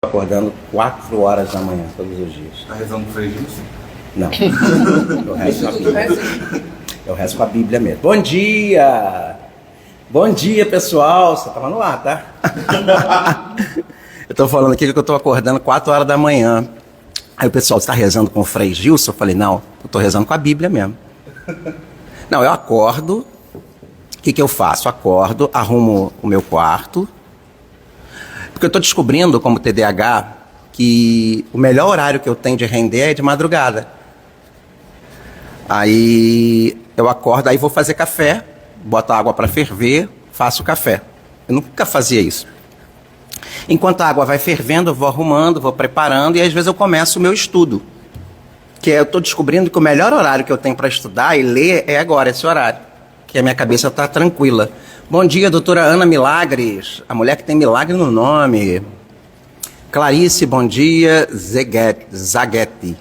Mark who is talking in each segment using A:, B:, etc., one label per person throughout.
A: Acordando 4 horas da manhã, todos os dias.
B: Tá rezando pro Frei Gilson?
A: Não. Eu rezo com a Bíblia. Eu rezo com a Bíblia mesmo. Bom dia! Bom dia, pessoal! Você tava no ar, tá? Eu tô falando aqui que eu tô acordando 4 horas da manhã. Aí o pessoal está rezando com o Frei Gilson? Eu falei, não, eu tô rezando com a Bíblia mesmo. Não, eu acordo. O que eu faço? Acordo, arrumo o meu quarto. Porque eu estou descobrindo, como TDAH, que o melhor horário que eu tenho de render é de madrugada. Aí eu acordo, aí vou fazer café, boto a água para ferver, faço café. Eu nunca fazia isso. Enquanto a água vai fervendo, eu vou arrumando, vou preparando, e às vezes eu começo o meu estudo. Que eu estou descobrindo que o melhor horário que eu tenho para estudar e ler é agora, esse horário. Que a minha cabeça está tranquila. Bom dia, doutora Ana Milagres, a mulher que tem milagre no nome. Clarice, bom dia. Zaguete.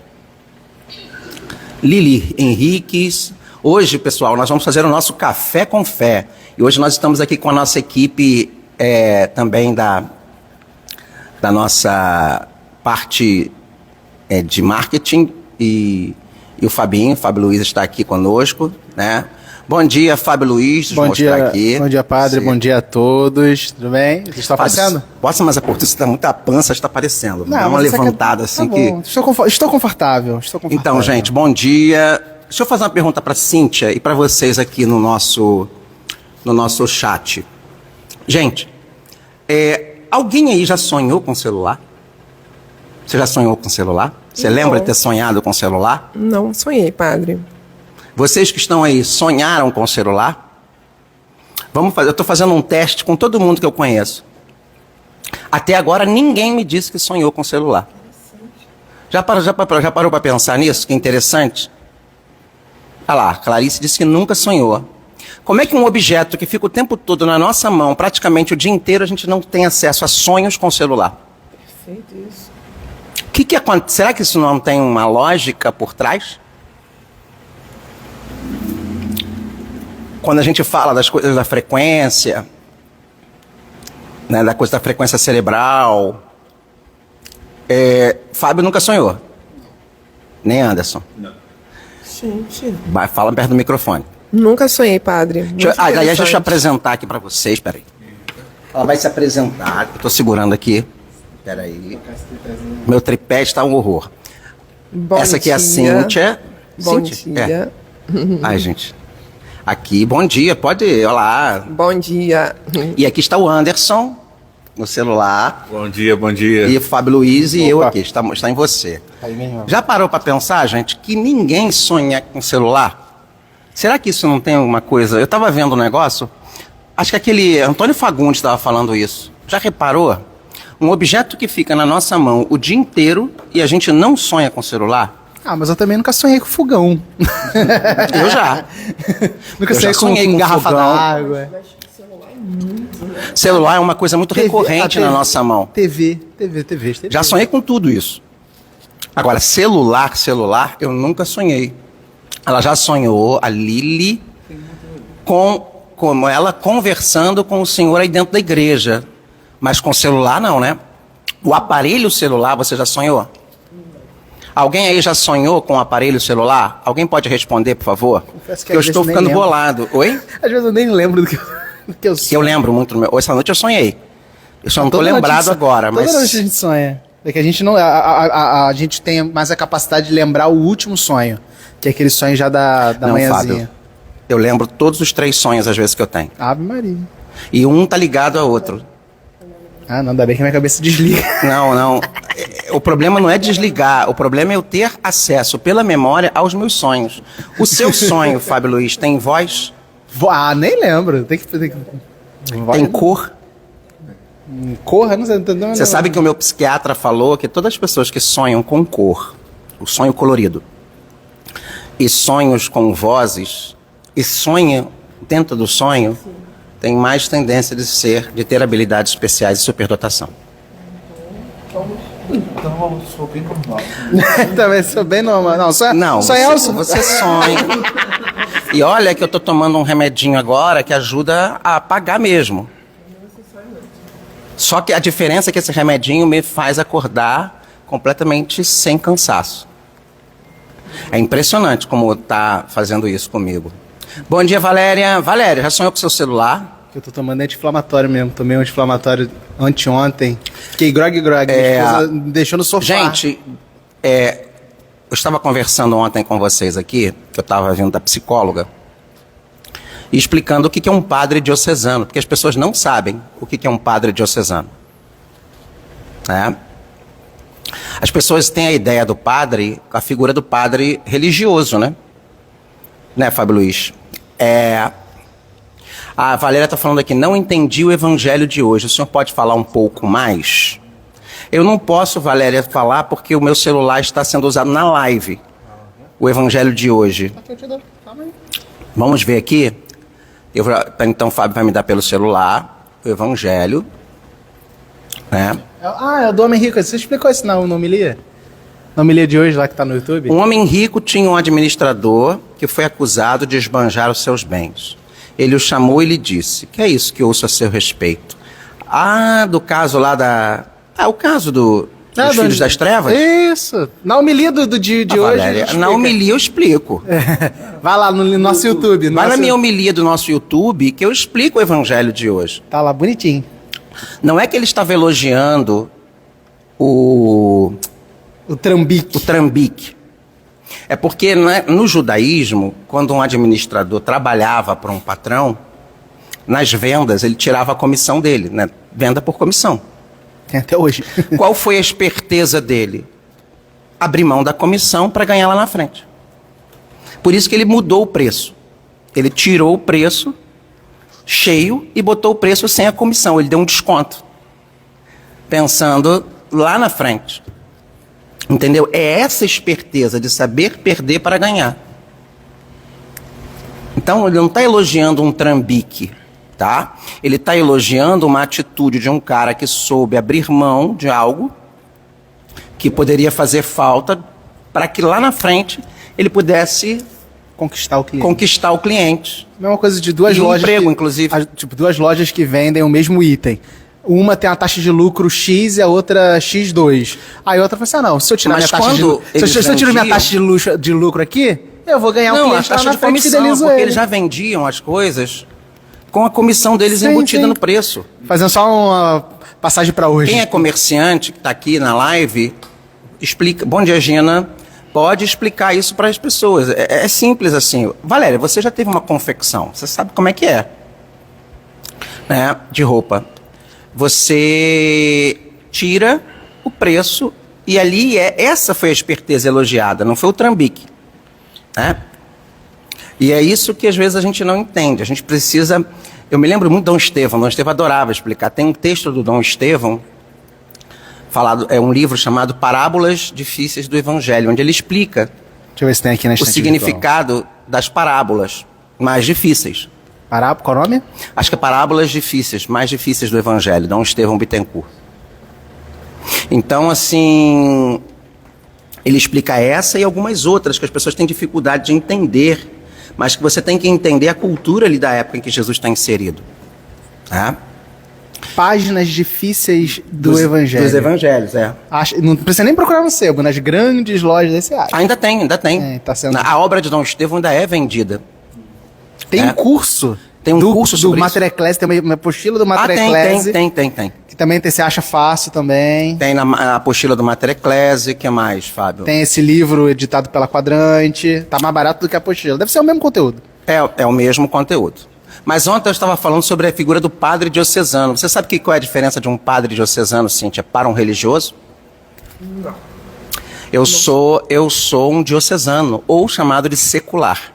A: Lili Henriques. Hoje, pessoal, nós vamos fazer o nosso Café com Fé. E hoje nós estamos aqui com a nossa equipe também da nossa parte de marketing. E o Fábio Luiz está aqui conosco, né? Bom dia, Fábio Luiz.
C: Bom dia, aqui. Bom dia, padre. Sim. Bom dia a todos. Tudo bem? Você está aparecendo?
A: Posso mais a porta? Você está muita pança, está aparecendo. Dá uma levantada assim
C: tá
A: que...
C: Estou confortável.
A: Então, gente, bom dia. Deixa eu fazer uma pergunta para a Cíntia e para vocês aqui no nosso chat. Gente, alguém aí já sonhou com celular? Você já sonhou com celular? Você lembra de ter sonhado com celular?
D: Não sonhei, padre.
A: Vocês que estão aí, sonharam com o celular? Vamos fazer, eu estou fazendo um teste com todo mundo que eu conheço. Até agora ninguém me disse que sonhou com o celular. Já parou para pensar nisso? Que interessante. Olha lá, Clarice disse que nunca sonhou. Como é que um objeto que fica o tempo todo na nossa mão, praticamente o dia inteiro, a gente não tem acesso a sonhos com o celular?
D: Perfeito isso.
A: Que acontece? Será que isso não tem uma lógica por trás? Quando a gente fala das coisas da frequência, né, da coisa da frequência cerebral, Fábio nunca sonhou. Nem Anderson.
B: Não.
D: Gente.
A: Fala perto do microfone.
D: Nunca sonhei, padre.
A: Aliás, deixa eu apresentar aqui para vocês, peraí. Ela vai se apresentar, eu estou segurando aqui. Peraí. Meu tripé está um horror. Essa aqui é a Cíntia.
D: Bom dia.
A: Ai, gente. Aqui, bom dia, pode ir, olá.
D: Bom dia.
A: E aqui está o Anderson, no celular.
B: Bom dia, bom dia.
A: E o Fábio Luiz e eu aqui, está em você.
C: Aí mesmo.
A: Já parou para pensar, gente, que ninguém sonha com celular? Será que isso não tem alguma coisa? Eu estava vendo um negócio, acho que aquele Antônio Fagundes estava falando isso. Já reparou? Um objeto que fica na nossa mão o dia inteiro e a gente não sonha com celular?
C: Ah, mas eu também nunca sonhei com fogão.
A: Eu já.
C: Nunca sonhei com garrafa d'água.
A: Celular é uma coisa muito recorrente na nossa mão.
C: TV.
A: Já sonhei com tudo isso. Agora, celular, eu nunca sonhei. Ela já sonhou, a Lili, com ela conversando com o senhor aí dentro da igreja. Mas com celular não, né? O aparelho celular, você já sonhou? Alguém aí já sonhou com o aparelho celular? Alguém pode responder, por favor?
C: Confesso
A: que eu estou ficando bolado. Oi?
C: Às vezes eu nem lembro do que eu sonho.
A: Eu lembro muito. Essa noite eu sonhei. Eu só não estou lembrado agora.
C: Toda noite a gente sonha. É que a gente não... A gente tem mais a capacidade de lembrar o último sonho. Que é aquele sonho já da manhãzinha. Fábio,
A: eu lembro todos os 3 sonhos, às vezes, que eu tenho.
C: Ave Maria.
A: E um tá ligado ao outro.
C: Ah, não, ainda bem que a minha cabeça desliga.
A: Não. O problema não é desligar, o problema é eu ter acesso pela memória aos meus sonhos. O seu sonho, Fábio Luiz, tem voz?
C: Ah, nem lembro. Tem
A: cor?
C: Cor? Não sei.
A: Você sabe que o meu psiquiatra falou que todas as pessoas que sonham com cor, o sonho colorido, e sonhos com vozes, e sonham dentro do sonho, tem mais tendência de ter habilidades especiais e superdotação.
B: Então eu sou bem normal.
C: Também sou bem normal.
A: Não, você sonha. E olha que eu tô tomando um remedinho agora que ajuda a apagar mesmo. Só que a diferença é que esse remedinho me faz acordar completamente sem cansaço. É impressionante como tá fazendo isso comigo. Bom dia, Valéria. Valéria, já sonhou com seu celular?
C: Eu tô tomando anti-inflamatório mesmo. Tomei um anti-inflamatório anteontem. Fiquei grog. Minha esposa me deixou no sofá.
A: Gente, eu estava conversando ontem com vocês aqui, que eu estava vindo da psicóloga, e explicando o que é um padre diocesano, porque as pessoas não sabem o que é um padre diocesano. As pessoas têm a ideia do padre, a figura do padre religioso, né? Né, Fábio Luiz? A Valéria está falando aqui, não entendi o evangelho de hoje. O senhor pode falar um pouco mais? Eu não posso, Valéria, falar porque o meu celular está sendo usado na live. O evangelho de hoje. Vamos ver aqui. Então o Fábio vai me dar pelo celular o evangelho. Né?
C: É o do Homem Rico. Você explicou isso na homilia? Na homilia de hoje lá que está no YouTube?
A: Um homem rico tinha um administrador que foi acusado de esbanjar os seus bens. Ele o chamou e lhe disse: que é isso que ouço a seu respeito? Do caso lá o caso dos Filhos das Trevas?
C: Isso. Na homilia do dia de hoje.
A: Valéria, na homilia eu explico.
C: Vai lá no nosso YouTube.
A: Vai na minha homilia do nosso YouTube que eu explico o evangelho de hoje.
C: Tá lá bonitinho.
A: Não é que ele estava elogiando o trambique. É porque no judaísmo, quando um administrador trabalhava para um patrão, nas vendas ele tirava a comissão dele, né? Venda por comissão.
C: Tem até hoje.
A: Qual foi a esperteza dele? Abrir mão da comissão para ganhar lá na frente. Por isso que ele mudou o preço. Ele tirou o preço cheio e botou o preço sem a comissão. Ele deu um desconto. Pensando lá na frente. Entendeu? É essa esperteza de saber perder para ganhar. Então ele não está elogiando um trambique. Tá? Ele está elogiando uma atitude de um cara que soube abrir mão de algo que poderia fazer falta para que lá na frente ele pudesse
C: conquistar o cliente. Mesma coisa de duas lojas.
A: Emprego, inclusive.
C: Duas lojas que vendem o mesmo item. Uma tem uma taxa de lucro X e a outra X2. Aí a outra fala assim: não, se eu tirar minha taxa de lucro. Se eu tiro minha taxa de lucro aqui, eu vou ganhar um cliente lá na frente e fidelizo
A: porque
C: ele.
A: Eles já vendiam as coisas com a comissão deles embutida no preço.
C: Fazendo só uma passagem para hoje.
A: Quem é comerciante que está aqui na live, explica. Bom dia, Gina. Pode explicar isso para as pessoas. É simples assim. Valéria, você já teve uma confecção. Você sabe como é que é. Né? De roupa. Você tira o preço e ali essa foi a esperteza elogiada, não foi o trambique. Né? E é isso que às vezes a gente não entende. A gente precisa... Eu me lembro muito de Dom Estevão. Dom Estevão adorava explicar. Tem um texto do Dom Estevão, é um livro chamado Parábolas Difíceis do Evangelho, onde ele explica
C: Deixa eu ver se tem aqui na
A: o significado das parábolas mais difíceis.
C: Qual o nome?
A: Acho que é Parábolas Difíceis, mais difíceis do Evangelho, Dom Estevão Bittencourt. Então, assim, ele explica essa e algumas outras que as pessoas têm dificuldade de entender, mas que você tem que entender a cultura ali da época em que Jesus está inserido. Tá?
C: Páginas difíceis do Evangelho.
A: Dos Evangelhos,
C: Não precisa nem procurar no sebo, nas grandes lojas desse ar.
A: Ainda tem.
C: Tá sendo...
A: A obra de Dom Estevão ainda é vendida.
C: Tem um curso.
A: Tem um curso sobre
C: do Mater Ecclesiae, tem uma apostila do Mater Ecclesiae.
A: Tem.
C: Que também você acha fácil também.
A: Tem na apostila do Mater Ecclesiae, que mais, Fábio?
C: Tem esse livro editado pela Quadrante. Tá mais barato do que a apostila. Deve ser o mesmo conteúdo.
A: É o mesmo conteúdo. Mas ontem eu estava falando sobre a figura do padre diocesano. Você sabe qual é a diferença de um padre diocesano, Cíntia, para um religioso?
D: Não.
A: Eu sou um diocesano, ou chamado de secular.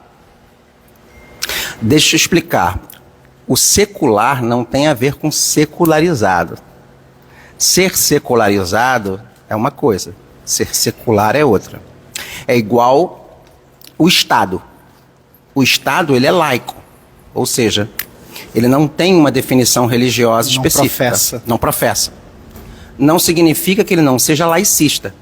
A: Deixa eu explicar. O secular não tem a ver com secularizado. Ser secularizado é uma coisa, ser secular é outra. É igual o Estado. O Estado, ele é laico, ou seja, ele não tem uma definição religiosa específica. Não professa. Não significa que ele não seja laicista.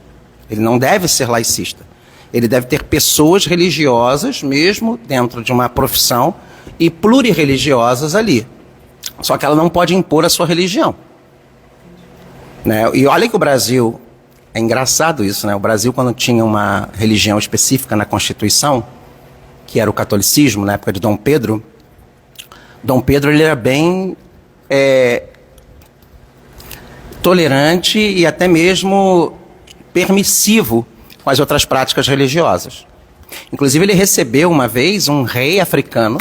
A: Ele não deve ser laicista. Ele deve ter pessoas religiosas, mesmo dentro de uma profissão, e plurirreligiosas ali. Só que ela não pode impor a sua religião. Né? E olha que o Brasil, é engraçado isso, né? O Brasil, quando tinha uma religião específica na Constituição, que era o catolicismo, na época de Dom Pedro, ele era bem tolerante e até mesmo permissivo com as outras práticas religiosas. Inclusive, ele recebeu uma vez um rei africano,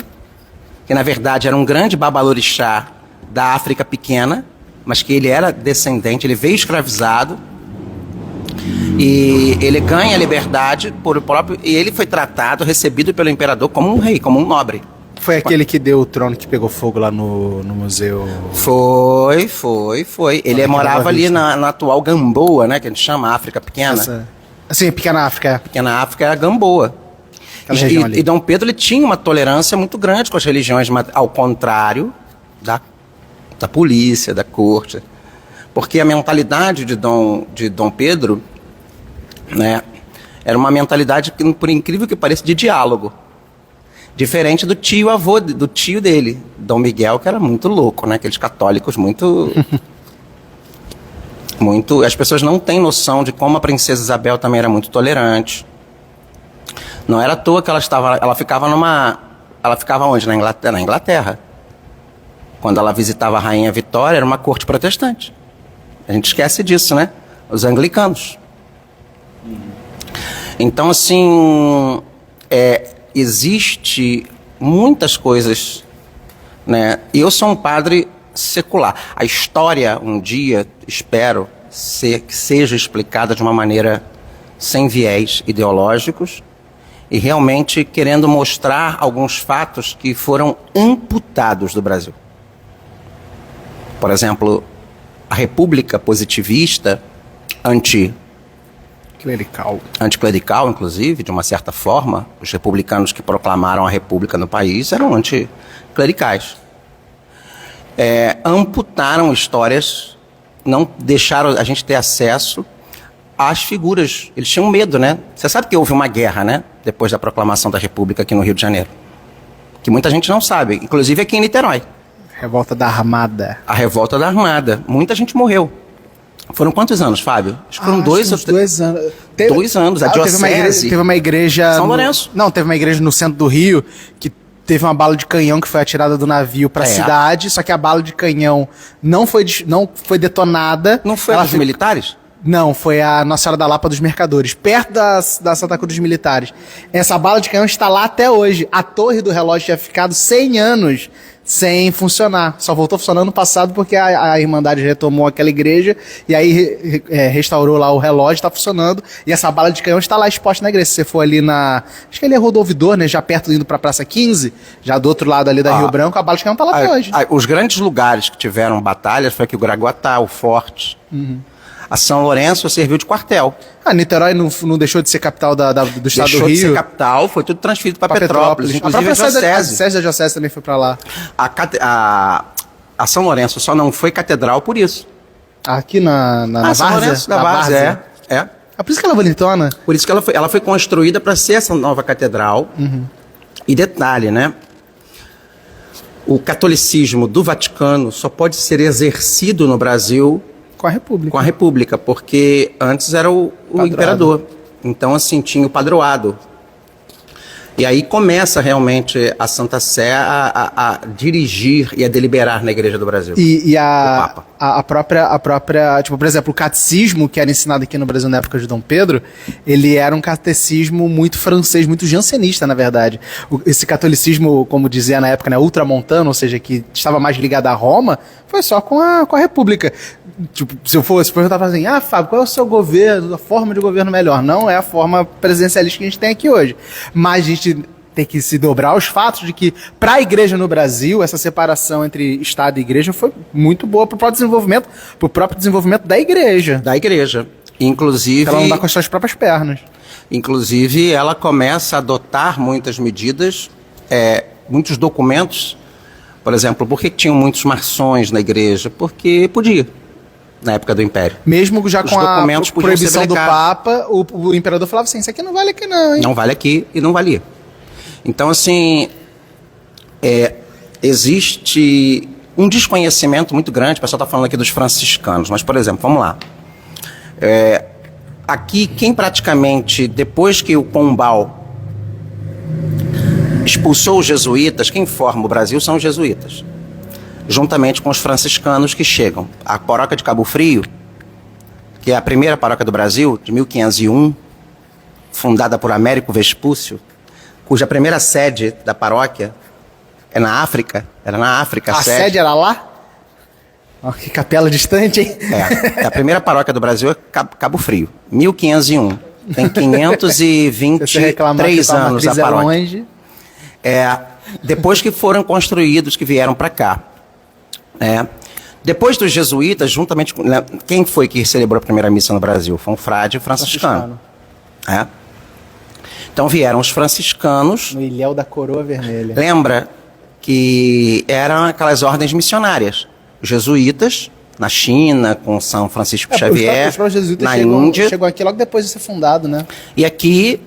A: que na verdade era um grande babalorixá da África pequena, mas que ele era descendente, ele veio escravizado, e ele ganha a liberdade por próprio, e ele foi tratado, recebido pelo imperador como um rei, como um nobre.
C: Foi aquele que deu o trono que pegou fogo lá no museu?
A: Foi. Ele morava ali na atual Gamboa, né, que a gente chama África Pequena.
C: Sim, Pequena África.
A: Pequena África era Gamboa. E Dom Pedro, ele tinha uma tolerância muito grande com as religiões, mas ao contrário da polícia, da corte. Porque a mentalidade de Dom Pedro, né, era uma mentalidade, por incrível que pareça, de diálogo. Diferente do tio dele, Dom Miguel, que era muito louco, né? Aqueles católicos muito... As pessoas não têm noção de como a princesa Isabel também era muito tolerante. Não era à toa que ela ficava onde? Na Inglaterra. Quando ela visitava a Rainha Vitória, era uma corte protestante. A gente esquece disso, né? Os anglicanos. Então, assim, existe muitas coisas, né? E eu sou um padre secular. A história, um dia, espero, que seja explicada de uma maneira sem viés ideológicos e realmente querendo mostrar alguns fatos que foram amputados do Brasil. Por exemplo, a República Positivista, anticlerical, inclusive, de uma certa forma, os republicanos que proclamaram a República no país eram anticlericais. Amputaram histórias, não deixaram a gente ter acesso às figuras. Eles tinham medo, né? Você sabe que houve uma guerra, né? Depois da proclamação da República aqui no Rio de Janeiro. Que muita gente não sabe, inclusive aqui em Niterói.
C: Revolta da Armada.
A: A Revolta da Armada. Muita gente morreu. Foram quantos anos, Fábio? Acho que foram 2 ou
C: 2 anos.
A: 2 anos, a diocese.
C: Teve uma igreja...
A: São Lourenço.
C: Não, teve uma igreja no centro do Rio que teve uma bala de canhão que foi atirada do navio pra cidade, só que a bala de canhão não foi detonada.
A: Não foi dos militares?
C: Não, foi a Nossa Senhora da Lapa dos Mercadores, perto da Santa Cruz dos Militares. Essa bala de canhão está lá até hoje. A torre do relógio tinha ficado 100 anos sem funcionar. Só voltou a funcionar no passado porque a Irmandade retomou aquela igreja e aí restaurou lá o relógio, está funcionando. E essa bala de canhão está lá exposta na igreja. Se você for ali acho que ali é Rua do Ouvidor, né? Já perto indo para a Praça 15, já do outro lado ali da Rio Branco, a bala de canhão está lá até hoje.
A: Os grandes lugares que tiveram batalhas foi aqui o Graguatá, o Forte.
C: Uhum.
A: A São Lourenço serviu de quartel.
C: Niterói não deixou de ser capital do estado do Rio?
A: Deixou de ser capital, foi tudo transferido para Petrópolis. Inclusive a diocese.
C: A sede da diocese também foi para lá.
A: A São Lourenço só não foi catedral por isso.
C: Aqui na
A: São
C: Várzea?
A: Lourenço da Várzea, é.
C: Por isso que ela é bonitona?
A: Por isso que ela foi construída para ser essa nova catedral.
C: Uhum.
A: E detalhe, né? O catolicismo do Vaticano só pode ser exercido no Brasil
C: com a
A: República, porque antes era o imperador. Então, assim, tinha o padroado. E aí começa realmente a Santa Sé a dirigir e a deliberar na Igreja do Brasil.
C: E a própria, tipo, por exemplo, o catecismo que era ensinado aqui no Brasil na época de Dom Pedro, ele era um catecismo muito francês, muito jansenista, na verdade. Esse catolicismo, como dizia na época, né, ultramontano, ou seja, que estava mais ligado a Roma, foi só com a República. Tipo, se eu fosse perguntar assim, Fábio, qual é o seu governo, a forma de governo melhor? Não é a forma presidencialista que a gente tem aqui hoje. Mas a gente tem que se dobrar aos fatos de que, para a igreja no Brasil, essa separação entre Estado e igreja foi muito boa para o próprio desenvolvimento da igreja.
A: Da igreja. Inclusive...
C: Ela não dá com as suas próprias pernas.
A: Inclusive, ela começa a adotar muitas medidas, muitos documentos. Por exemplo, por que tinham muitos maçons na igreja? Porque podia. Na época do Império.
C: Mesmo já com a proibição do
A: Papa,
C: Papa, o imperador falava assim, isso aqui não vale aqui não, hein?
A: Não vale aqui e não valia. Então, assim, existe um desconhecimento muito grande. O pessoal está falando aqui dos franciscanos, mas, por exemplo, vamos lá. Aqui, quem praticamente, depois que o Pombal expulsou os jesuítas, quem forma o Brasil são os jesuítas, juntamente com os franciscanos que chegam. A paróquia de Cabo Frio, que é a primeira paróquia do Brasil, de 1501, fundada por Américo Vespúcio, cuja primeira sede da paróquia era na África.
C: A sede era lá? Oh, que capela distante, hein?
A: A primeira paróquia do Brasil é Cabo Frio, 1501. Tem 523 anos a paróquia.
C: Longe.
A: Depois que foram construídos, que vieram para cá. Depois dos jesuítas, juntamente com... Quem foi que celebrou a primeira missa no Brasil? Foi um frade franciscano. Então vieram os franciscanos.
C: No ilhéu da coroa vermelha.
A: Lembra que eram aquelas ordens missionárias. Os jesuítas, na China, com São Francisco Xavier,
C: os jesuítas
A: na Índia.
C: Chegou aqui logo depois de ser fundado, né?
A: E aqui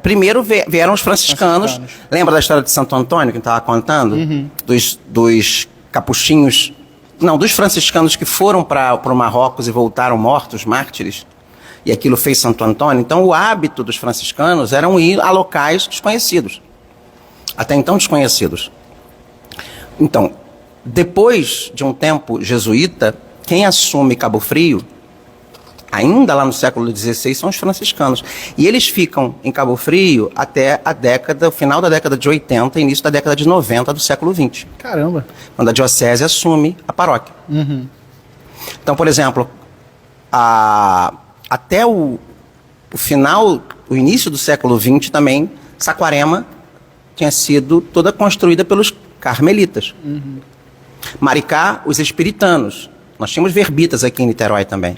A: primeiro vieram os franciscanos. Lembra da história de Santo Antônio, que eu estava contando? Dos capuchinhos, não, dos franciscanos que foram para o Marrocos e voltaram mortos, mártires. E aquilo fez Santo Antônio. Então, o hábito dos franciscanos era ir a locais desconhecidos. Até então, desconhecidos. Então, depois de um tempo jesuíta, quem assume Cabo Frio, ainda lá no século XVI, são os franciscanos. E eles ficam em Cabo Frio até o final da década de 80, início da década de 90 do século XX.
C: Caramba!
A: Quando a diocese assume a paróquia. Então, por exemplo, até o início do século XX também, Saquarema tinha sido toda construída pelos carmelitas. Maricá, os espiritanos. Nós tínhamos verbitas aqui em Niterói também.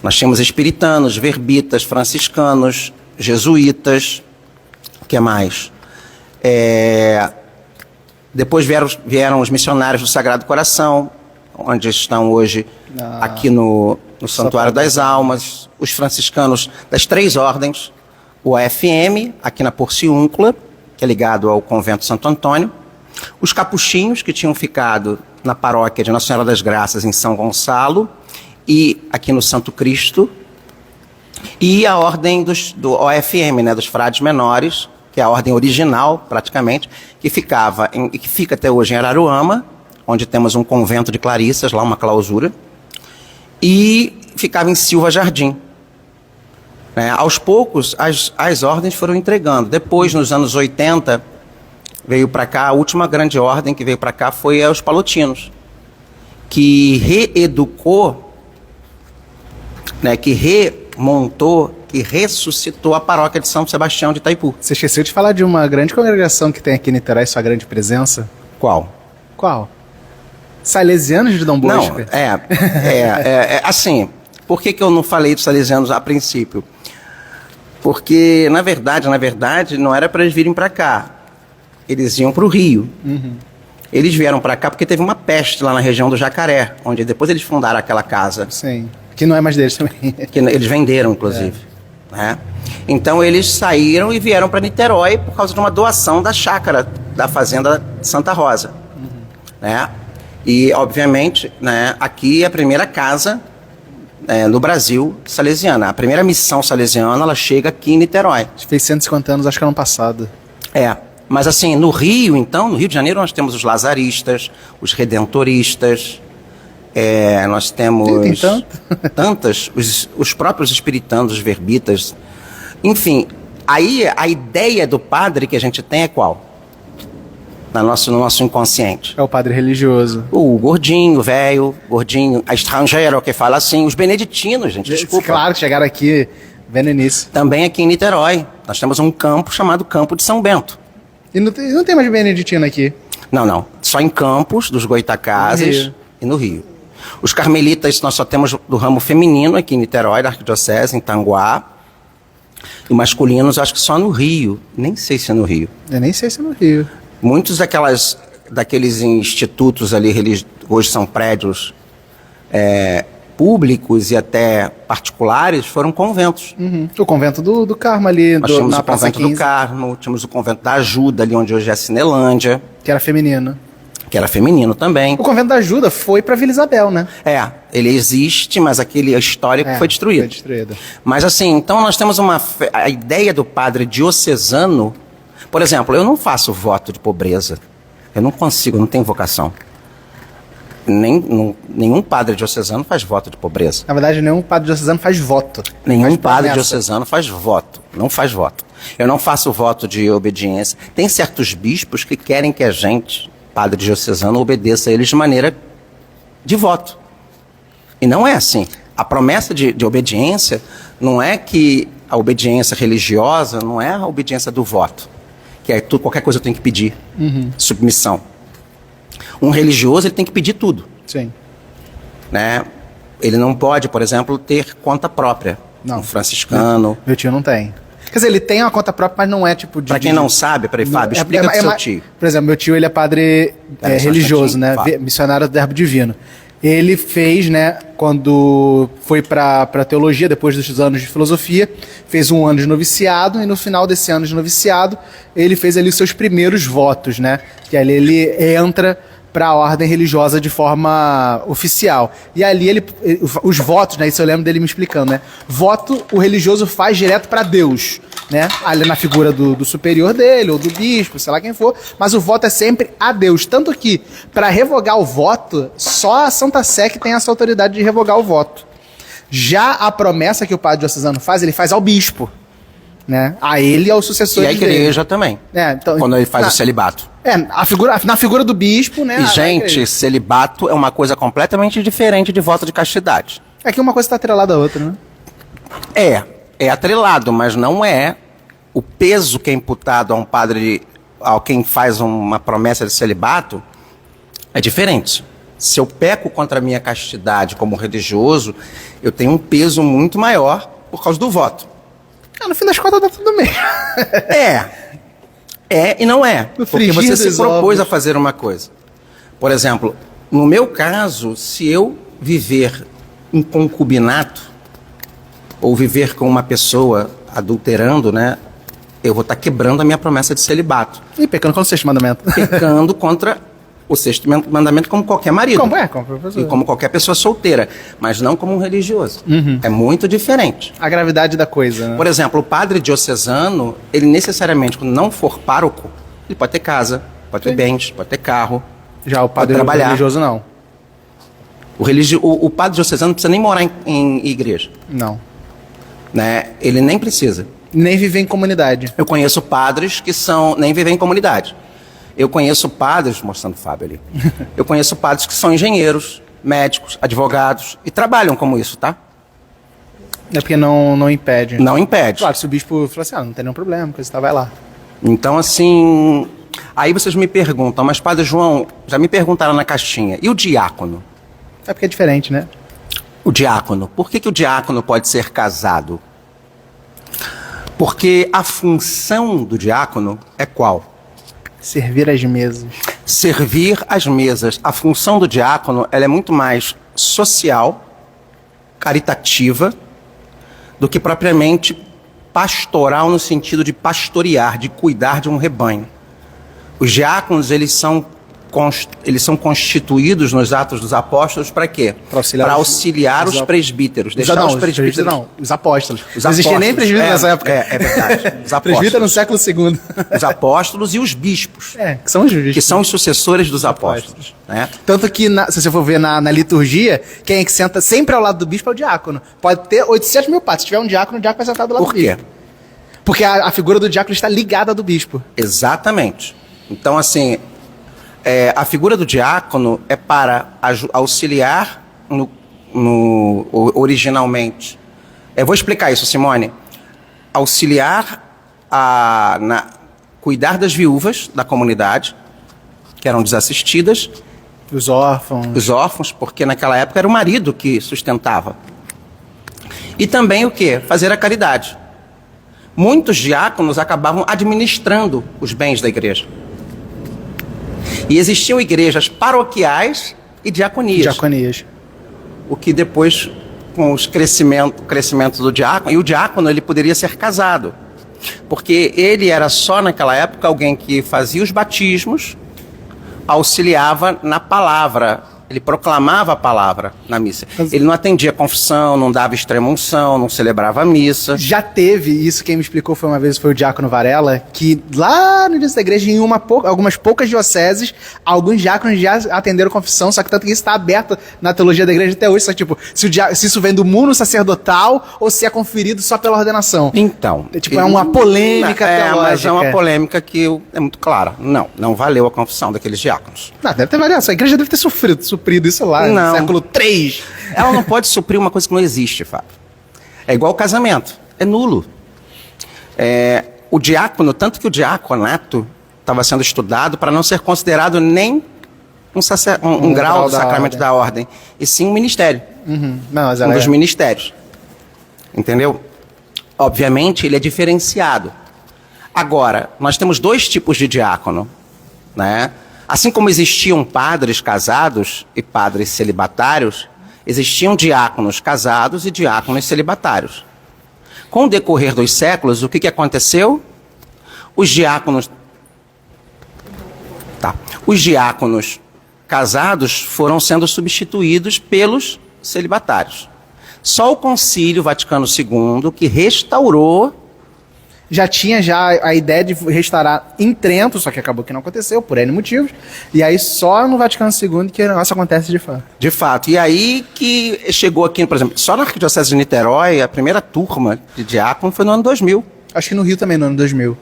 A: Nós tínhamos espiritanos, verbitas, franciscanos, jesuítas. O que mais? Depois vieram os missionários do Sagrado Coração, onde estão hoje aqui no Santuário das Almas, os franciscanos das 3 ordens, o AFM, aqui na Porciúncula, que é ligado ao convento Santo Antônio, os capuchinhos, que tinham ficado na paróquia de Nossa Senhora das Graças, em São Gonçalo, e aqui no Santo Cristo, e a ordem do OFM, né, dos frades menores, que é a ordem original, praticamente, que fica até hoje em Araruama, onde temos um convento de Clarissas, lá uma clausura, e ficava em Silva Jardim. Aos poucos, as ordens foram entregando. Depois, nos anos 80, veio para cá, a última grande ordem que veio para cá foi os Palotinos, que reeducou, que remontou, que ressuscitou a paróquia de São Sebastião de Itaipu.
C: Você esqueceu de falar de uma grande congregação que tem aqui em Niterói, sua grande presença?
A: Qual?
C: Salesianos de Dom Bosco?
A: Não, assim, por que eu não falei dos salesianos a princípio? Porque, na verdade, não era para eles virem para cá. Eles iam para o Rio. Eles vieram para cá porque teve uma peste lá na região do Jacaré, onde depois eles fundaram aquela casa.
C: Sim, que não é mais deles também.
A: Que eles venderam, inclusive. Então, eles saíram e vieram para Niterói por causa de uma doação da chácara da fazenda Santa Rosa. E, obviamente, aqui é a primeira casa no Brasil salesiana. A primeira missão salesiana, ela chega aqui em Niterói.
C: Fez 150 anos, acho que ano passado.
A: Mas assim, no Rio, então, no Rio de Janeiro, nós temos os lazaristas, os redentoristas, nós temos tantas, os próprios espiritanos, os verbitas. Enfim, aí a ideia do padre que a gente tem é qual? No nosso inconsciente.
C: É o padre religioso.
A: O gordinho, velho, gordinho, a estrangeiro, que fala assim, os beneditinos, gente, desculpa.
C: Claro, chegaram aqui vendo início.
A: Também aqui em Niterói, nós temos um campo chamado Campo de São Bento.
C: E não tem mais beneditino aqui?
A: Não. Só em Campos, dos Goitacazes e no Rio. Os carmelitas, nós só temos do ramo feminino aqui em Niterói, da Arquidiocese, em Tanguá. E masculinos, acho que só no Rio. Nem sei se é no Rio.
C: Eu nem sei se é no Rio.
A: Muitos daqueles institutos ali, hoje são prédios públicos e até particulares, foram conventos.
C: O convento do Carmo ali,
A: nós tínhamos o convento do Carmo, tínhamos o convento da Ajuda, ali onde hoje é a Cinelândia.
C: Que era feminino.
A: que era feminino também.
C: O convento da ajuda foi pra Vila Isabel, né?
A: Ele existe, mas aquele histórico foi destruído.
C: Foi destruído.
A: Mas assim, então nós temos a ideia do padre diocesano. Por exemplo, eu não faço voto de pobreza. Eu não consigo, não tenho vocação. Nenhum padre diocesano faz voto de pobreza.
C: Na verdade, nenhum padre diocesano faz voto.
A: Nenhum
C: Faz
A: padre
C: promessa.
A: diocesano faz voto. Não faz voto. Eu não faço voto de obediência. Tem certos bispos que querem que a gente, padre diocesano, obedeça a eles de maneira de voto. E não é assim. A promessa de obediência não é que a obediência religiosa não é a obediência do voto. Que é qualquer coisa eu tenho que pedir. Submissão. Um religioso, ele tem que pedir tudo.
C: Sim.
A: Né? Ele não pode, por exemplo, ter conta própria.
C: Não.
A: Um franciscano.
C: Meu tio não tem. Quer dizer, ele tem uma conta própria, mas não é tipo de...
A: Pra quem não sabe, peraí, Fábio, explica pro seu tio.
C: Por exemplo, meu tio, ele é padre
A: Pera só um
C: religioso,
A: instantinho,
C: né?
A: fala.
C: Missionário do Verbo Divino. Ele fez, né, quando foi pra teologia, depois dos anos de filosofia, fez um ano de noviciado, e no final desse ano de noviciado, ele fez ali os seus primeiros votos, né? Que ali ele entra para a ordem religiosa de forma oficial. E ali os votos, né, isso eu lembro dele me explicando, né? Voto o religioso faz direto para Deus, né? Ali na figura do superior dele, ou do bispo, sei lá quem for, mas o voto é sempre a Deus. Tanto que, para revogar o voto, só a Santa Sé que tem essa autoridade de revogar o voto. Já a promessa que o padre diocesano faz, ele faz ao bispo, né? A ele e aos sucessores
A: E a
C: dele.
A: igreja também.
C: Então,
A: quando ele faz o celibato.
C: na figura do bispo, né?
A: E, gente, celibato é uma coisa completamente diferente de voto de castidade.
C: É que uma coisa está atrelada à outra, né?
A: É atrelado, mas não é o peso que é imputado a um padre, a quem faz uma promessa de celibato, é diferente. Se eu peco contra a minha castidade como religioso, eu tenho um peso muito maior por causa do voto.
C: No fim das contas dá tudo mesmo.
A: É e não é.
C: No
A: Porque
C: frigir
A: você se
C: dos
A: propôs
C: ovos.
A: a fazer uma coisa. Por exemplo, no meu caso, se eu viver em concubinato, ou viver com uma pessoa adulterando, né, eu vou estar quebrando a minha promessa de celibato.
C: E pecando contra o sexto mandamento.
A: Pecando contra o sexto mandamento como qualquer marido.
C: Como professor.
A: E como qualquer pessoa solteira. Mas não como um religioso. É muito diferente.
C: A gravidade da coisa, né?
A: Por exemplo, o padre diocesano, ele necessariamente, quando não for pároco, ele pode ter casa, pode ter bens, pode ter carro,
C: Já o
A: pode
C: padre
A: trabalhar.
C: religioso, não.
A: O padre diocesano não precisa nem morar em igreja.
C: Não.
A: Né? Ele nem precisa.
C: Nem viver em comunidade.
A: Eu conheço padres que nem vivem em comunidade. Eu conheço padres, mostrando o Fábio ali, eu conheço padres que são engenheiros, médicos, advogados, e trabalham como isso, tá?
C: É porque não impede.
A: Não impede.
C: Claro, se o bispo falar assim, não tem nenhum problema, coisa tá, vai lá.
A: Então, assim, aí vocês me perguntam, mas Padre João, já me perguntaram na caixinha, e o diácono?
C: É porque é diferente, né?
A: O diácono, por que o diácono pode ser casado? Porque a função do diácono é qual?
C: Servir as mesas.
A: Servir as mesas. A função do diácono, ela é muito mais social, caritativa, do que propriamente pastoral no sentido de pastorear, de cuidar de um rebanho. Os diáconos, eles são constituídos nos Atos dos Apóstolos para quê? Para auxiliar os presbíteros. Deixar os presbíteros...
C: Não, os apóstolos.
A: Os
C: Não existia nem
A: apóstolos.
C: presbítero nessa época.
A: É verdade. Os apóstolos.
C: Presbítero no século II.
A: Os apóstolos e os bispos,
C: Que são os bispos.
A: que são os sucessores dos apóstolos. Né?
C: Tanto que, se você for ver na liturgia, quem é que senta sempre ao lado do bispo é o diácono. Pode ter 800 mil padres. Se tiver um diácono, o diácono vai sentar do lado
A: Por
C: do
A: quê?
C: bispo. Porque a figura do diácono está ligada à do bispo.
A: Exatamente. Então, assim, a figura do diácono é para auxiliar originalmente. Eu vou explicar isso, Simone. Auxiliar cuidar das viúvas da comunidade, que eram desassistidas,
C: Os órfãos.
A: porque naquela época era o marido que sustentava. E também o quê? Fazer a caridade. Muitos diáconos acabavam administrando os bens da igreja. E existiam igrejas paroquiais e diaconias. O que depois, com o crescimento do diácono, e o diácono ele poderia ser casado. Porque ele era só naquela época alguém que fazia os batismos, auxiliava na palavra. Ele proclamava a palavra na missa. Ele não atendia a confissão, não dava extrema-unção, não celebrava a missa.
C: Já teve, isso quem me explicou foi uma vez, foi o diácono Varela, que lá no início da igreja, em algumas poucas dioceses, alguns diáconos já atenderam confissão, só que tanto que isso está aberto na teologia da igreja até hoje, só que, tipo, se isso vem do mundo sacerdotal ou se é conferido só pela ordenação.
A: Então.
C: Tipo, é uma polêmica teológica.
A: Mas é uma polêmica que é muito clara. Não valeu a confissão daqueles diáconos.
C: Não, deve ter variação. A igreja deve ter suprido isso lá
A: Não.
C: no século III.
A: Ela não pode suprir uma coisa que não existe, Fábio. É igual o casamento. É nulo. O diácono, tanto que o diaconato estava sendo estudado para não ser considerado nem um grau do sacramento da ordem, e sim um ministério.
C: Uhum. Não, mas
A: dos ministérios. Entendeu? Obviamente, ele é diferenciado. Agora, nós temos dois tipos de diácono, né? Assim como existiam padres casados e padres celibatários, existiam diáconos casados e diáconos celibatários. Com o decorrer dos séculos, o que aconteceu? Os diáconos casados foram sendo substituídos pelos celibatários. Só o Concílio Vaticano II que restaurou.
C: Já tinha a ideia de restaurar em Trento, só que acabou que não aconteceu, por N motivos. E aí só no Vaticano II que o negócio acontece de fato.
A: De fato. E aí que chegou aqui, por exemplo, só na Arquidiocese de Niterói, a primeira turma de diácono foi no ano 2000.
C: Acho que no Rio também, no ano 2000.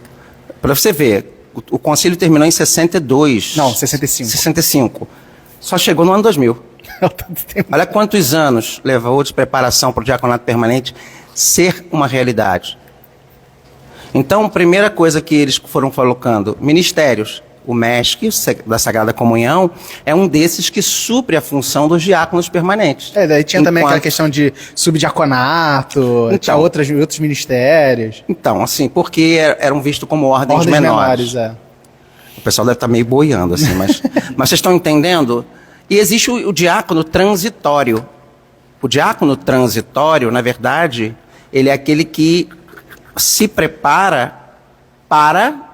A: Para você ver, o concílio terminou em 62.
C: Não, 65.
A: 65. Só chegou no ano 2000. Olha quantos anos levou de preparação para o diaconato permanente ser uma realidade. Então, a primeira coisa que eles foram colocando, ministérios. O MESC, da Sagrada Comunhão, é um desses que supre a função dos diáconos permanentes.
C: Daí tinha também aquela questão de subdiaconato, tinha outros ministérios.
A: Então, assim, porque eram vistos como ordens menores. O pessoal deve estar meio boiando, assim, mas vocês estão entendendo? E existe o diácono transitório. O diácono transitório, na verdade, ele é aquele que se prepara para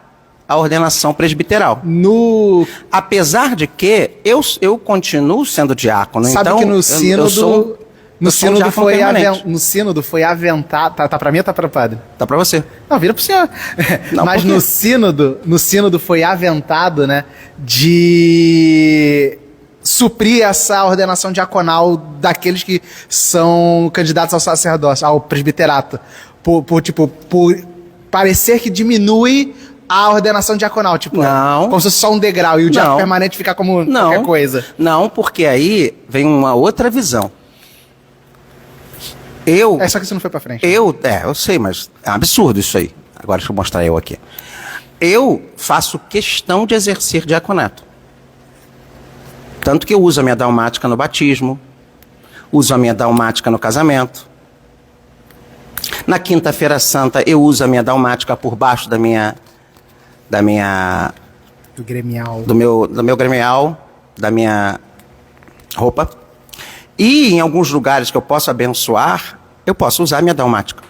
A: a ordenação presbiteral. Apesar de que eu continuo sendo diácono.
C: Sabe
A: então,
C: que no sínodo... No sínodo foi aventado... Tá pra mim ou tá pra padre?
A: Tá pra você.
C: Não, vira pro senhor.
A: Não,
C: mas no sínodo foi aventado, né, de suprir essa ordenação diaconal daqueles que são candidatos ao sacerdócio, ao presbiterato. Por parecer que diminui a ordenação diaconal, tipo,
A: não,
C: como se fosse só um degrau e o diácono permanente ficar como qualquer coisa.
A: Não, porque aí vem uma outra visão.
C: Só que isso não foi pra frente.
A: Eu sei, mas é um absurdo isso aí. Agora deixa eu mostrar eu aqui. Eu faço questão de exercer diaconato. Tanto que eu uso a minha dalmática no batismo, uso a minha dalmática no casamento. Na quinta-feira santa eu uso a minha dalmática por baixo do
C: gremial.
A: Do meu gremial, da minha roupa. E em alguns lugares que eu posso abençoar, eu posso usar a minha dalmática.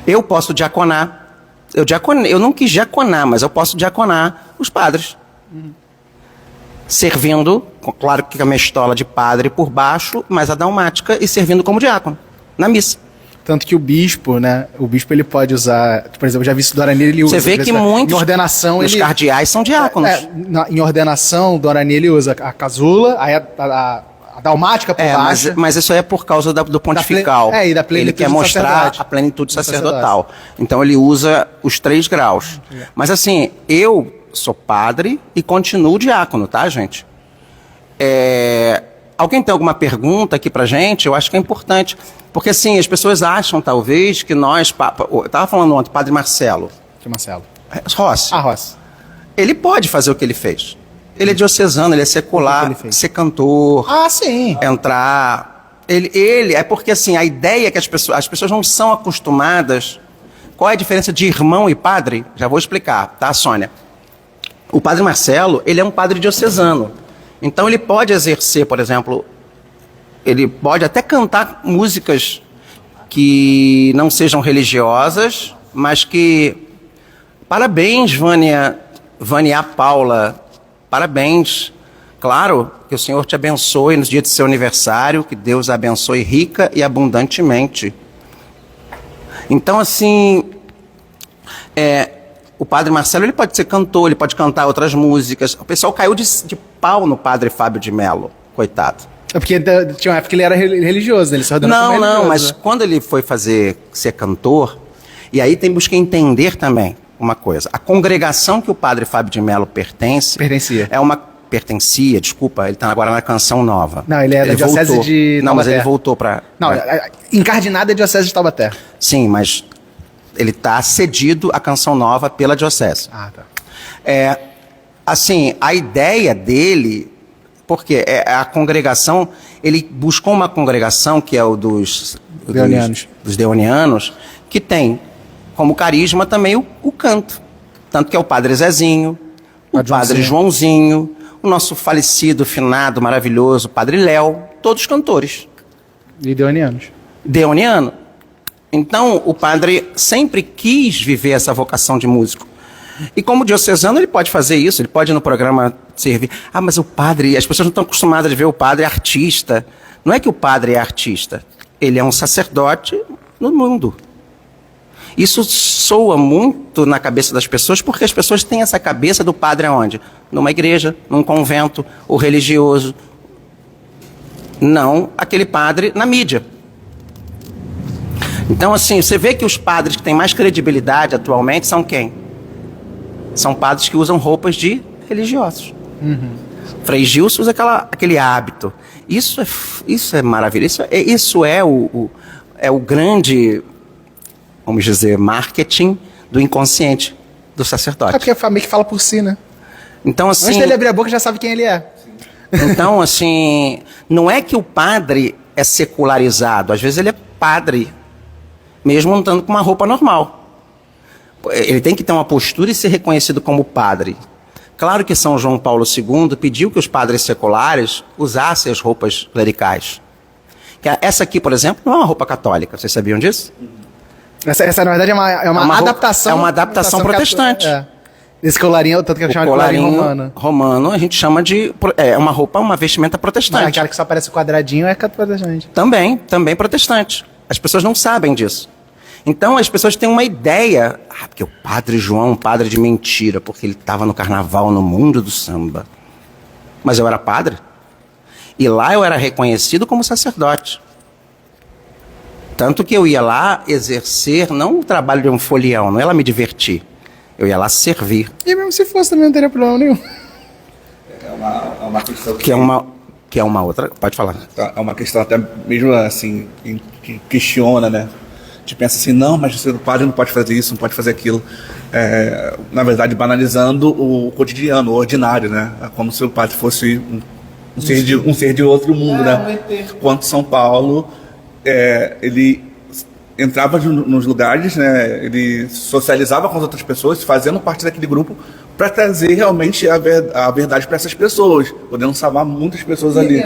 A: Eu posso diaconar. Eu não quis diaconar, mas eu posso diaconar os padres. Servindo, claro que a minha estola de padre por baixo, mas a dalmática e servindo como diácono, na missa.
C: Tanto que o bispo, né? O bispo ele pode usar, por exemplo, eu já vi isso do Dorani, ele usa.
A: Você vê que muitos
C: em ordenação
A: os cardeais são diáconos.
C: Em ordenação, o Dorani ele usa a casula, aí a dalmática por baixo.
A: Mas isso aí é por causa do pontifical.
C: E da plenitude.
A: Ele quer mostrar a plenitude sacerdotal. Então ele usa os 3 graus. Mas assim, eu sou padre e continuo diácono, tá, gente? Alguém tem alguma pergunta aqui pra gente? Eu acho que é importante. Porque assim, as pessoas acham, talvez, que nós... Eu estava falando ontem, Padre Marcelo.
C: Que Marcelo?
A: Rossi.
C: Rossi.
A: Ele pode fazer o que ele fez. Ele é diocesano, ele é secular, ser cantor.
C: Sim.
A: Entrar... Ele é porque assim, a ideia é que as pessoas não são acostumadas... Qual é a diferença de irmão e padre? Já vou explicar, tá, Sônia? O Padre Marcelo, ele é um padre diocesano. Então ele pode exercer, por exemplo... Ele pode até cantar músicas que não sejam religiosas, mas que... Parabéns, Vânia Paula Parabéns. Claro, que o Senhor te abençoe no dia de seu aniversário, que Deus a abençoe rica e abundantemente. Então, assim, o Padre Marcelo, ele pode ser cantor, ele pode cantar outras músicas. O pessoal caiu de pau no Padre Fábio de Mello, coitado.
C: É porque tinha uma época que ele era religioso, né? Ele se ordenou como religioso.
A: Não, mas quando ele foi ser cantor, e aí temos que entender também uma coisa. A congregação que o Padre Fábio de Mello pertencia. Pertencia, desculpa, ele está agora na Canção Nova.
C: Não, ele é da Diocese de Taubaté.
A: Não, mas ele voltou para...
C: Não, encardinado é Diocese de Taubaté.
A: Sim, mas ele está cedido à Canção Nova pela Diocese.
C: Ah, tá.
A: Assim, a ideia dele... Porque a congregação... Ele buscou uma congregação que é o dos deonianos, que tem como carisma também o canto. Tanto que é o Padre Zezinho, o Padre Joãozinho, o nosso falecido, finado, maravilhoso Padre Léo, todos cantores.
C: E deonianos.
A: Deoniano. Então, o padre sempre quis viver essa vocação de músico. E como diocesano, ele pode fazer isso, ele pode ir no programa servir. Ah, mas o padre, as pessoas não estão acostumadas a ver o padre artista. Não é que o padre é artista, ele é um sacerdote no mundo. Isso soa muito na cabeça das pessoas, porque as pessoas têm essa cabeça do padre aonde? Numa igreja, num convento, ou religioso. Não aquele padre na mídia. Então, assim, você vê que os padres que têm mais credibilidade atualmente são quem? São padres que usam roupas de religiosos.
C: Uhum.
A: Frei Gilson usa aquele hábito. Isso é maravilha. Isso é o grande, vamos dizer, marketing do inconsciente do sacerdote.
C: É porque é meio que fala por si, né?
A: Então, assim,
C: antes dele abrir a boca, já sabe quem ele é.
A: Então, assim, não é que o padre é secularizado. Às vezes ele é padre, mesmo andando com uma roupa normal. Ele tem que ter uma postura e ser reconhecido como padre. Claro que São João Paulo II pediu que os padres seculares usassem as roupas clericais. Essa aqui, por exemplo, não é uma roupa católica. Vocês sabiam disso?
C: Essa na verdade, é uma adaptação.
A: É uma adaptação protestante.
C: Esse colarinho, tanto que eu chamo de colarinho romano.
A: Romano, a gente chama de... É uma roupa, uma vestimenta protestante.
C: Não, aquela que só parece quadradinho é protestante.
A: Também protestante. As pessoas não sabem disso. Então as pessoas têm uma ideia, porque o Padre João é um padre de mentira, porque ele estava no carnaval, no mundo do samba. Mas eu era padre. E lá eu era reconhecido como sacerdote. Tanto que eu ia lá exercer, não o trabalho de um folião, não é lá me divertir. Eu ia lá servir.
C: E mesmo se fosse também não teria problema nenhum.
B: É uma questão
A: que é uma outra... Pode falar.
B: É uma questão até mesmo assim, que questiona, né? A gente pensa assim, não, mas o padre não pode fazer isso, não pode fazer aquilo. Na verdade, banalizando o cotidiano, o ordinário, né? É como se o padre fosse um ser de outro mundo, né? Enquanto São Paulo, ele entrava nos lugares, né? Ele socializava com as outras pessoas, fazendo parte daquele grupo, para trazer realmente a verdade para essas pessoas, podendo salvar muitas pessoas ali.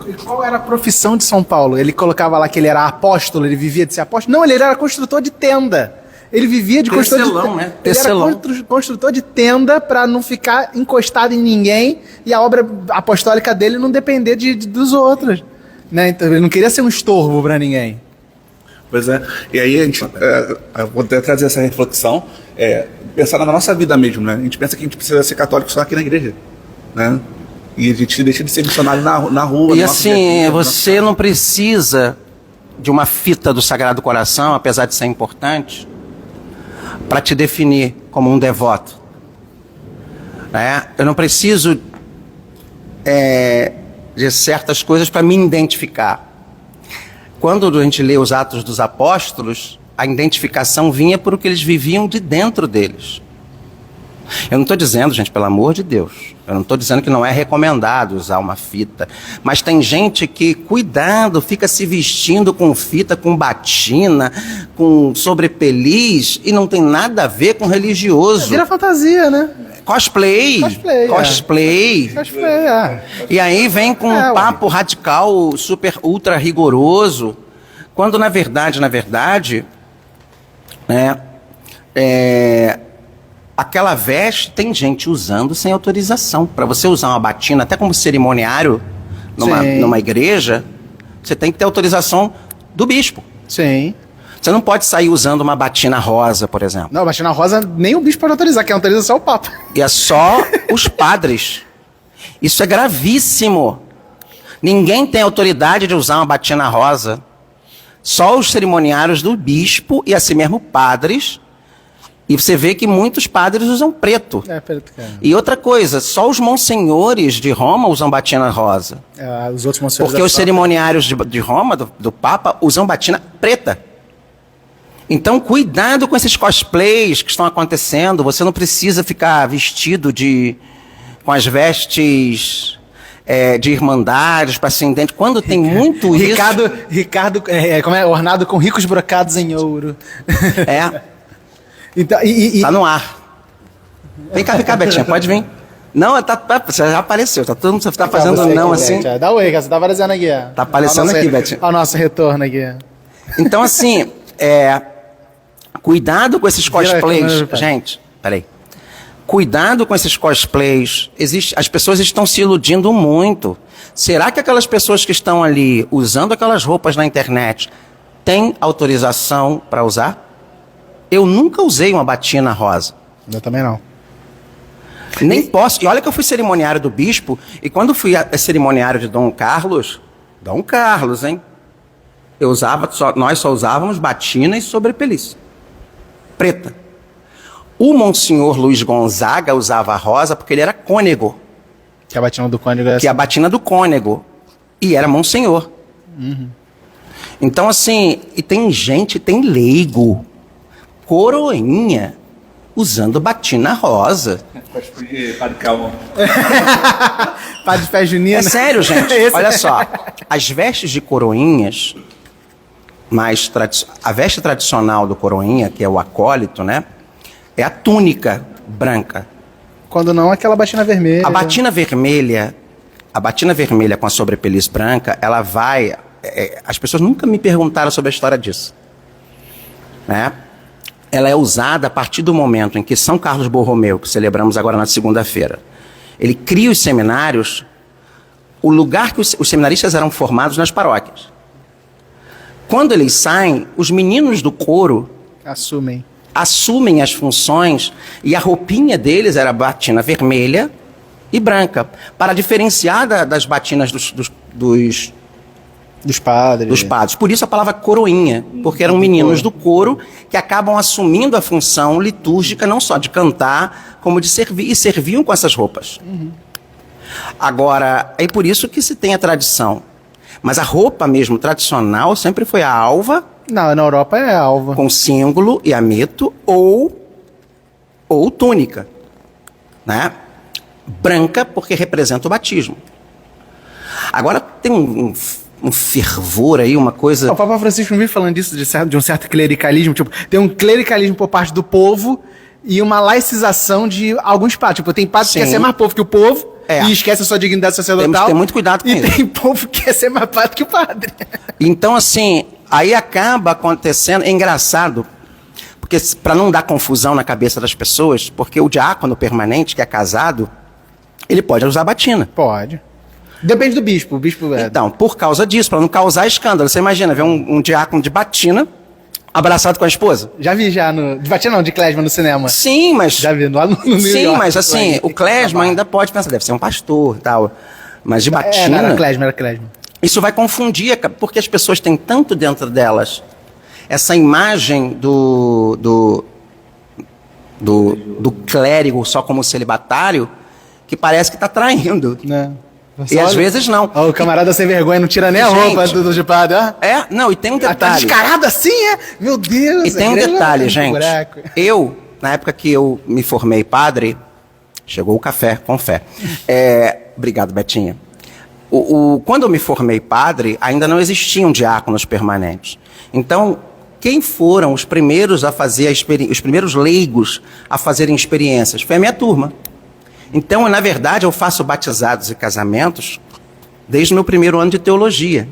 C: E qual era a profissão de São Paulo? Ele colocava lá que ele era apóstolo, ele vivia de ser apóstolo? Não, ele era construtor de tenda. Ele vivia de construtor de tenda.
A: Né?
C: Ele era construtor de tenda para não ficar encostado em ninguém e a obra apostólica dele não depender dos outros. Né? Então, ele não queria ser um estorvo para ninguém.
B: Pois é. E aí a gente, eu vou até trazer essa reflexão, pensar na nossa vida mesmo, né? A gente pensa que a gente precisa ser católico só aqui na igreja, né? E a gente deixa de ser missionário na rua.
A: E assim, você não precisa de uma fita do Sagrado Coração, apesar de ser importante, para te definir como um devoto. Eu não preciso de certas coisas para me identificar. Quando a gente lê os Atos dos Apóstolos, a identificação vinha por o que eles viviam de dentro deles. Eu não estou dizendo, gente, pelo amor de Deus, eu não estou dizendo que não é recomendado usar uma fita, mas tem gente que, cuidado, fica se vestindo com fita, com batina, com sobrepeliz, e não tem nada a ver com religioso.
C: Vira fantasia, né?
A: Cosplay. E aí vem com um papo radical, super, ultra rigoroso, quando na verdade, aquela veste tem gente usando sem autorização. Para você usar uma batina, até como cerimoniário numa igreja, você tem que ter autorização do bispo.
C: Sim.
A: Você não pode sair usando uma batina rosa, por exemplo.
C: Não, batina rosa nem o bispo pode autorizar, quem autoriza só o Papa.
A: E é só os padres. Isso é gravíssimo. Ninguém tem autoridade de usar uma batina rosa. Só os cerimoniários do bispo e assim mesmo padres. E você vê que muitos padres usam preto.
C: Preto, cara.
A: E outra coisa, só os monsenhores de Roma usam batina rosa.
C: Os outros monsenhores
A: porque os cerimoniários de Roma, do Papa, usam batina preta. Então, cuidado com esses cosplays que estão acontecendo. Você não precisa ficar vestido com as vestes de irmandades para se entender. Quando tem muito
C: Ricardo, como é? Ornado com ricos brocados em ouro. Então,
A: tá no ar. Vem cá, Betinha, pode vir. Não, você já apareceu. Todo mundo tá fazendo não assim.
C: Betinha. Dá oi, você tá aparecendo aqui.
A: Tá aparecendo aqui, Betinha.
C: Olha o nosso retorno aqui.
A: Então, assim, cuidado com esses cosplays. Gente, peraí. Cuidado com esses cosplays. As pessoas estão se iludindo muito. Será que aquelas pessoas que estão ali usando aquelas roupas na internet têm autorização para usar? Eu nunca usei uma batina rosa.
C: Eu também não.
A: Nem posso. E olha que eu fui cerimoniário do bispo, e quando fui cerimoniário de Dom Carlos, hein? Nós só usávamos batina e sobrepeliço. Preta. O Monsenhor Luiz Gonzaga usava rosa porque ele era cônego.
C: Que a batina do cônego é
A: Que a batina do cônego. E era Monsenhor.
C: Uhum.
A: Então, assim, e tem leigo, coroinha, usando batina rosa.
B: Padre Calma.
C: Padre Pé Junino.
A: É sério, gente. Olha só. As vestes de coroinhas, a veste tradicional do coroinha, que é o acólito, né? É a túnica branca.
C: Quando não, aquela batina vermelha.
A: A batina vermelha com a sobrepeliz branca, ela vai... as pessoas nunca me perguntaram sobre a história disso. Né? Ela é usada a partir do momento em que São Carlos Borromeu, que celebramos agora na segunda-feira, ele cria os seminários, o lugar que os seminaristas eram formados nas paróquias. Quando eles saem, os meninos do coro assumem as funções, e a roupinha deles era batina vermelha e branca, para diferenciar das batinas dos padres. Por isso a palavra coroinha, porque eram meninos do coro que acabam assumindo a função litúrgica não só de cantar, como de servir, e serviam com essas roupas.
C: Uhum.
A: Agora, é por isso que se tem a tradição. Mas a roupa mesmo tradicional sempre foi a alva.
C: Não, na Europa é a alva.
A: Com símbolo e ameto ou túnica. Né? Branca, porque representa o batismo. Agora tem um fervor aí, uma coisa...
C: O Papa Francisco não vive falando disso, de um certo clericalismo. Tipo, tem um clericalismo por parte do povo e uma laicização de alguns padres. Tipo, tem padre que quer ser mais povo que o povo e esquece a sua dignidade sacerdotal.
A: Temos que ter muito cuidado com isso.
C: E tem povo que quer ser mais padre que o padre.
A: Então, assim, aí acaba acontecendo... É engraçado, porque para não dar confusão na cabeça das pessoas, porque o diácono permanente, que é casado, ele pode usar batina.
C: Pode. Depende do bispo. O bispo
A: Então, por causa disso, para não causar escândalo. Você imagina ver um diácono de batina abraçado com a esposa?
C: Já vi de batina não, de klezma no cinema.
A: Sim, mas...
C: Já vi, lá no New
A: Sim,
C: York,
A: mas assim, o klezma ainda pode pensar, deve ser um pastor e tal. Mas de batina...
C: Era klezma.
A: Isso vai confundir, porque as pessoas têm tanto dentro delas essa imagem do clérigo só como celibatário, que parece que está traindo. E às vezes não.
C: O camarada sem vergonha não tira nem a roupa do padre.
A: Não, e tem um detalhe.
C: Tá descarado assim, Meu Deus.
A: E tem um detalhe, gente. Eu, na época que eu me formei padre, chegou o café com fé. Obrigado, Betinha. Quando eu me formei padre, ainda não existiam diáconos permanentes. Então, quem foram os primeiros a fazer os primeiros leigos a fazerem experiências? Foi a minha turma. Então, na verdade, eu faço batizados e casamentos desde o meu primeiro ano de teologia.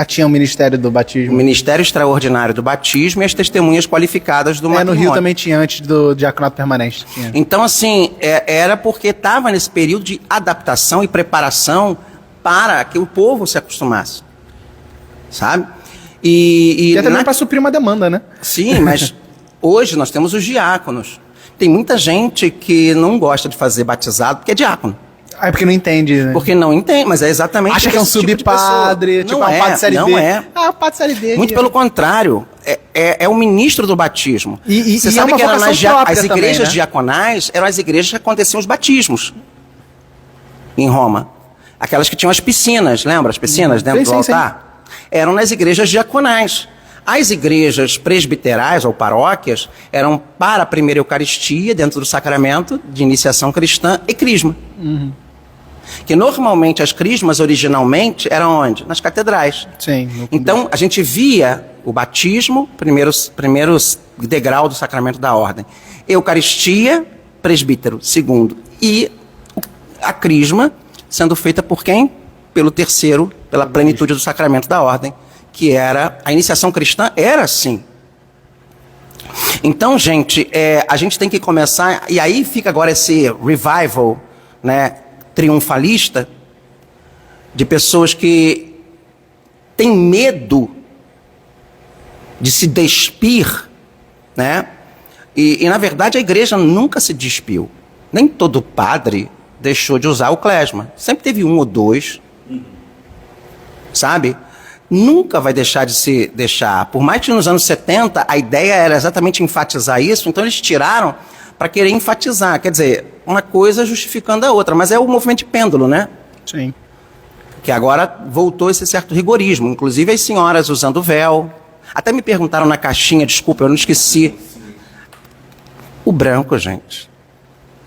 C: Tinha o Ministério do
A: O
C: Batismo.
A: Ministério Extraordinário do Batismo e as testemunhas qualificadas do
C: No
A: matrimônio.
C: Rio também tinha, antes do diaconato permanente. Tinha.
A: Então, assim, era porque estava nesse período de adaptação e preparação para que o povo se acostumasse. Sabe?
C: E até mesmo para suprir uma demanda, né?
A: Sim, mas hoje nós temos os diáconos. Tem muita gente que não gosta de fazer batizado porque é diácono.
C: É porque não entende, né?
A: Porque não entende, mas é exatamente
C: Acha que é um
A: esse tipo de
C: subpadre,
A: pessoa.
C: tipo um padre série
A: não
C: D.
A: é.
C: Ah, o padre série D.
A: Muito pelo contrário, é o ministro do batismo.
C: E
A: Você
C: é
A: sabe
C: uma
A: que eram
C: vocação própria
A: as
C: também,
A: igrejas
C: né?
A: diaconais eram as igrejas que aconteciam os batismos em Roma. Aquelas que tinham as piscinas, lembra? As piscinas dentro do altar? Eram nas igrejas diaconais. As igrejas presbiterais ou paróquias eram para a primeira Eucaristia, dentro do sacramento de iniciação cristã e crisma. Que normalmente as crismas originalmente eram onde? Nas catedrais.
C: Sim.
A: Então a gente via o batismo, primeiro degrau do sacramento da ordem. Eucaristia, presbítero, segundo. E a crisma sendo feita por quem? Pelo terceiro, pela plenitude do sacramento da ordem, que era a iniciação cristã, era assim. Então, gente, a gente tem que começar, e aí fica agora esse revival, né, triunfalista, de pessoas que têm medo de se despir, né? E na verdade a igreja nunca se despiu. Nem todo padre deixou de usar o clesma. Sempre teve um ou dois, sabe? Nunca vai deixar de se deixar. Por mais que nos anos 70 a ideia era exatamente enfatizar isso, então eles tiraram para querer enfatizar. Quer dizer, uma coisa justificando a outra, mas é o movimento de pêndulo, né?
C: Sim.
A: Que agora voltou esse certo rigorismo. Inclusive as senhoras usando véu. Até me perguntaram na caixinha, desculpa, eu não esqueci. O branco, gente,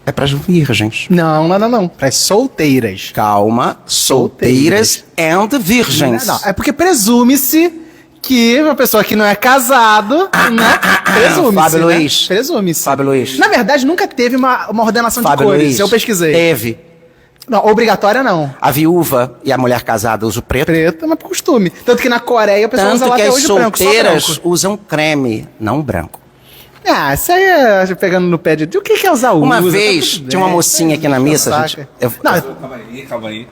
A: é para as virgens.
C: Não. Para as solteiras.
A: Calma, solteiras and virgens.
C: Não, é porque presume-se que uma pessoa que não é casado, né? Presume-se.
A: Fábio
C: né?
A: Luiz.
C: Presume-se.
A: Fábio Luiz.
C: Na verdade, nunca teve uma ordenação
A: Fábio
C: de cores.
A: Luiz.
C: Eu pesquisei.
A: Teve.
C: Não, obrigatória não.
A: A viúva e a mulher casada usam preto.
C: Preto, mas por costume. Tanto que na Coreia a pessoa usa
A: Tanto
C: lá
A: que
C: até
A: as
C: hoje branco, só
A: solteiras
C: branco.
A: usam creme, não branco.
C: Ah, isso aí é pegando no pé de... O que é usar usa?
A: Uma
C: Tá
A: vez,
C: tudo
A: tinha uma
C: bem.
A: mocinha aqui na missa,
C: Saca.
A: gente.
C: Não,
B: Calma aí.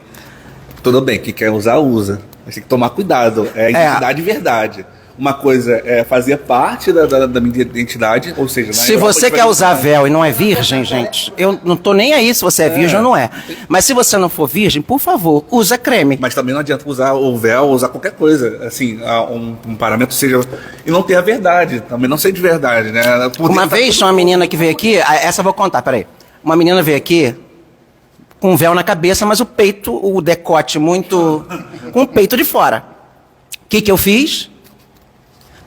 B: Tudo bem, quem quer usar, usa. Mas tem que tomar cuidado. É identidade e verdade. Uma coisa fazia parte da minha identidade, ou seja...
A: Se você quer usar véu e não é virgem, gente, eu não tô nem aí se você é virgem ou não é. Mas se você não for virgem, por favor, usa creme.
B: Mas também não adianta usar o véu, usar qualquer coisa, assim, um paramento seja... E não ter a verdade, também não sei de verdade, né?
A: Uma vez tinha uma menina que veio aqui, essa eu vou contar, peraí. Uma menina veio aqui com um véu na cabeça, mas o peito, o decote muito... com o peito de fora. O que eu fiz?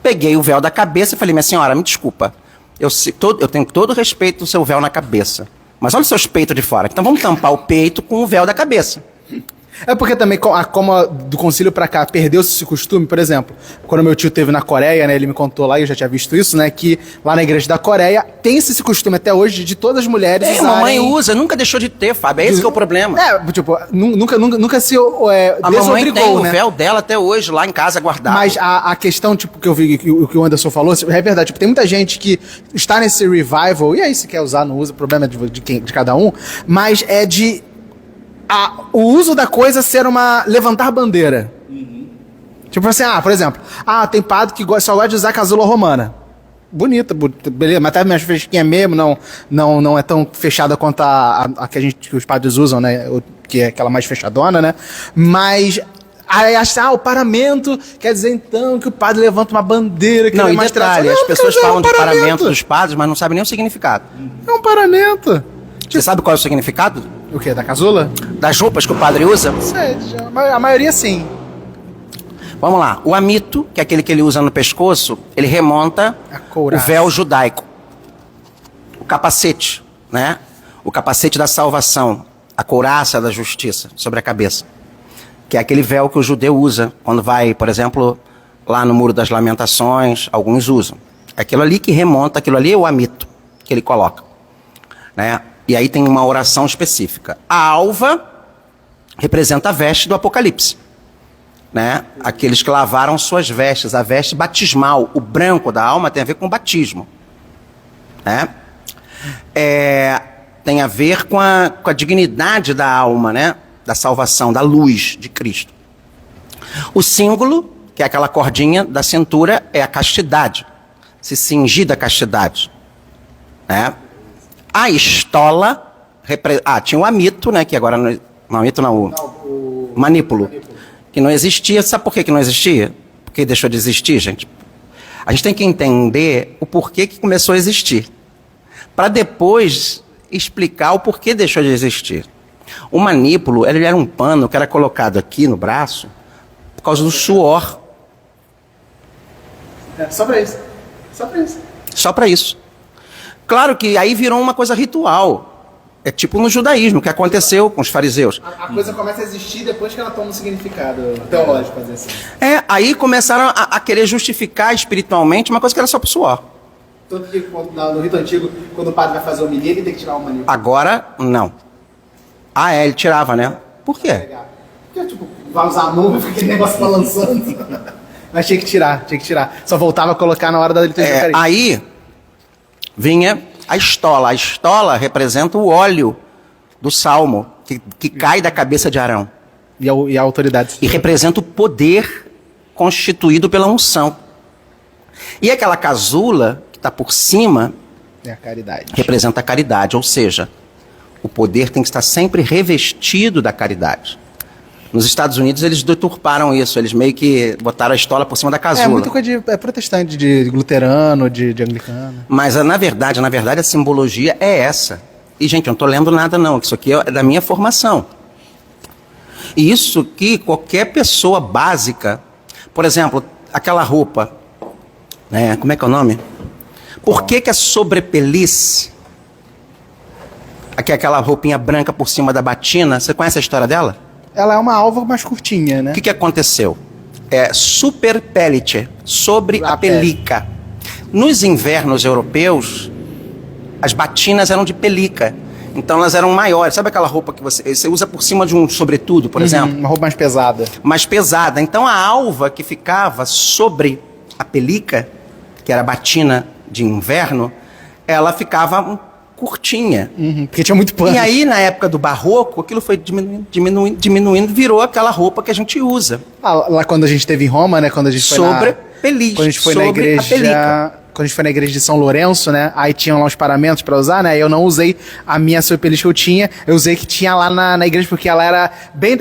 A: Peguei o véu da cabeça e falei, minha senhora, me desculpa, eu tenho todo o respeito do seu véu na cabeça, mas olha os seus peitos de fora, então vamos tampar o peito com o véu da cabeça.
C: É porque também, como do concílio pra cá, perdeu-se esse costume, por exemplo, quando meu tio teve na Coreia, né, ele me contou lá, e eu já tinha visto isso, né, que lá na igreja da Coreia tem esse costume até hoje de todas as mulheres usarem...
A: mamãe usa, nunca deixou de ter, Fábio, é esse que é o problema.
C: Tipo, nunca se
A: A mamãe tem
C: desobrigou,
A: o
C: né?
A: véu dela até hoje lá em casa guardado.
C: Mas a questão, tipo, que eu vi, que o Anderson falou, é verdade. Tipo, tem muita gente que está nesse revival, e aí se quer usar, não usa, o problema é de cada um, mas é de o uso da coisa ser levantar bandeira. Tipo assim, por exemplo, tem padre que só gosta de usar casula romana. Bonita, beleza, mas até minhas fresquinhas mesmo não é tão fechada quanto a que os padres usam, né? Que é aquela mais fechadona, né? Mas aí o paramento quer dizer então que o padre levanta uma bandeira que
A: não,
C: é
A: e
C: mais
A: detalhe, as pessoas falam do paramento dos padres, mas não sabem nem o significado.
C: É um paramento.
A: Você sabe qual é o significado?
C: O quê? Da casula?
A: Das roupas que o padre usa?
C: Sei, a maioria sim.
A: Vamos lá. O amito, que é aquele que ele usa no pescoço, ele remonta
C: A
A: o
C: couraça.
A: véu judaico. O capacete, né? O capacete da salvação. A couraça da justiça sobre a cabeça. Que é aquele véu que o judeu usa quando vai, por exemplo, lá no Muro das Lamentações, alguns usam. Aquilo ali que remonta, aquilo ali é o amito que ele coloca, né? E aí tem uma oração específica. A alva representa a veste do Apocalipse. né? Aqueles que lavaram suas vestes, a veste batismal. O branco da alma tem a ver com o batismo, né? Tem a ver com a dignidade da alma, né? Da salvação, da luz de Cristo. O símbolo, que é aquela cordinha da cintura, é a castidade. Se cingir da castidade, né? A estola, tinha o amito, né? Que agora não, amito não, o manípulo, que não existia. Sabe por que não existia? Porque deixou de existir, gente. A gente tem que entender o porquê que começou a existir, para depois explicar o porquê deixou de existir. O manípulo, ele era um pano que era colocado aqui no braço por causa do suor.
C: Só pra isso. Só pra isso.
A: Só para isso. Claro que aí virou uma coisa ritual. É tipo no judaísmo, que aconteceu com os fariseus.
C: A coisa começa a existir depois que ela toma um significado teológico, fazer assim.
A: Aí começaram a querer justificar espiritualmente uma coisa que era só pro suor.
C: Tanto que no rito antigo, quando o padre vai fazer homilia, ele tem que tirar o manípulo.
A: Agora, não. Ele tirava, né? Por quê?
C: Porque, tipo, vai usar a mão, fica aquele negócio balançando. Mas tinha que tirar. Só voltava a colocar na hora da liturgia.
A: Aí vinha a estola. A estola representa o óleo do salmo, que cai da cabeça de Arão.
C: E a autoridade.
A: E representa o poder constituído pela unção. E aquela casula que está por cima
C: É a caridade.
A: representa a caridade, ou seja, o poder tem que estar sempre revestido da caridade. Nos Estados Unidos eles deturparam isso, eles meio que botaram a estola por cima da casula.
C: É muito coisa de protestante, de luterano, de anglicano.
A: Mas na verdade a simbologia é essa. E gente, eu não estou lendo nada não, isso aqui é da minha formação. E isso aqui, qualquer pessoa básica, por exemplo, aquela roupa, né, como é que é o nome? Por que a sobrepeliz, aquela roupinha branca por cima da batina, você conhece a história dela?
C: Ela é uma alva mais curtinha, né?
A: O que aconteceu? Super pellice, sobre a pelica. Nos invernos europeus, as batinas eram de pelica. Então elas eram maiores. Sabe aquela roupa que você usa por cima de um sobretudo, por exemplo?
C: Uma roupa mais pesada.
A: Mais pesada. Então a alva que ficava sobre a pelica, que era a batina de inverno, ela ficava curtinha.
C: Porque tinha muito pano.
A: E aí, na época do barroco, aquilo foi diminuindo, virou aquela roupa que a gente usa.
C: Lá quando a gente esteve em Roma, né? Quando a gente foi
A: peliz.
C: Quando a gente foi na igreja... Quando a gente foi na igreja de São Lourenço, né? Aí tinham lá os paramentos pra usar, né? Eu não usei a minha sobrepeliz que eu tinha. Eu usei que tinha lá na igreja, porque ela era bem...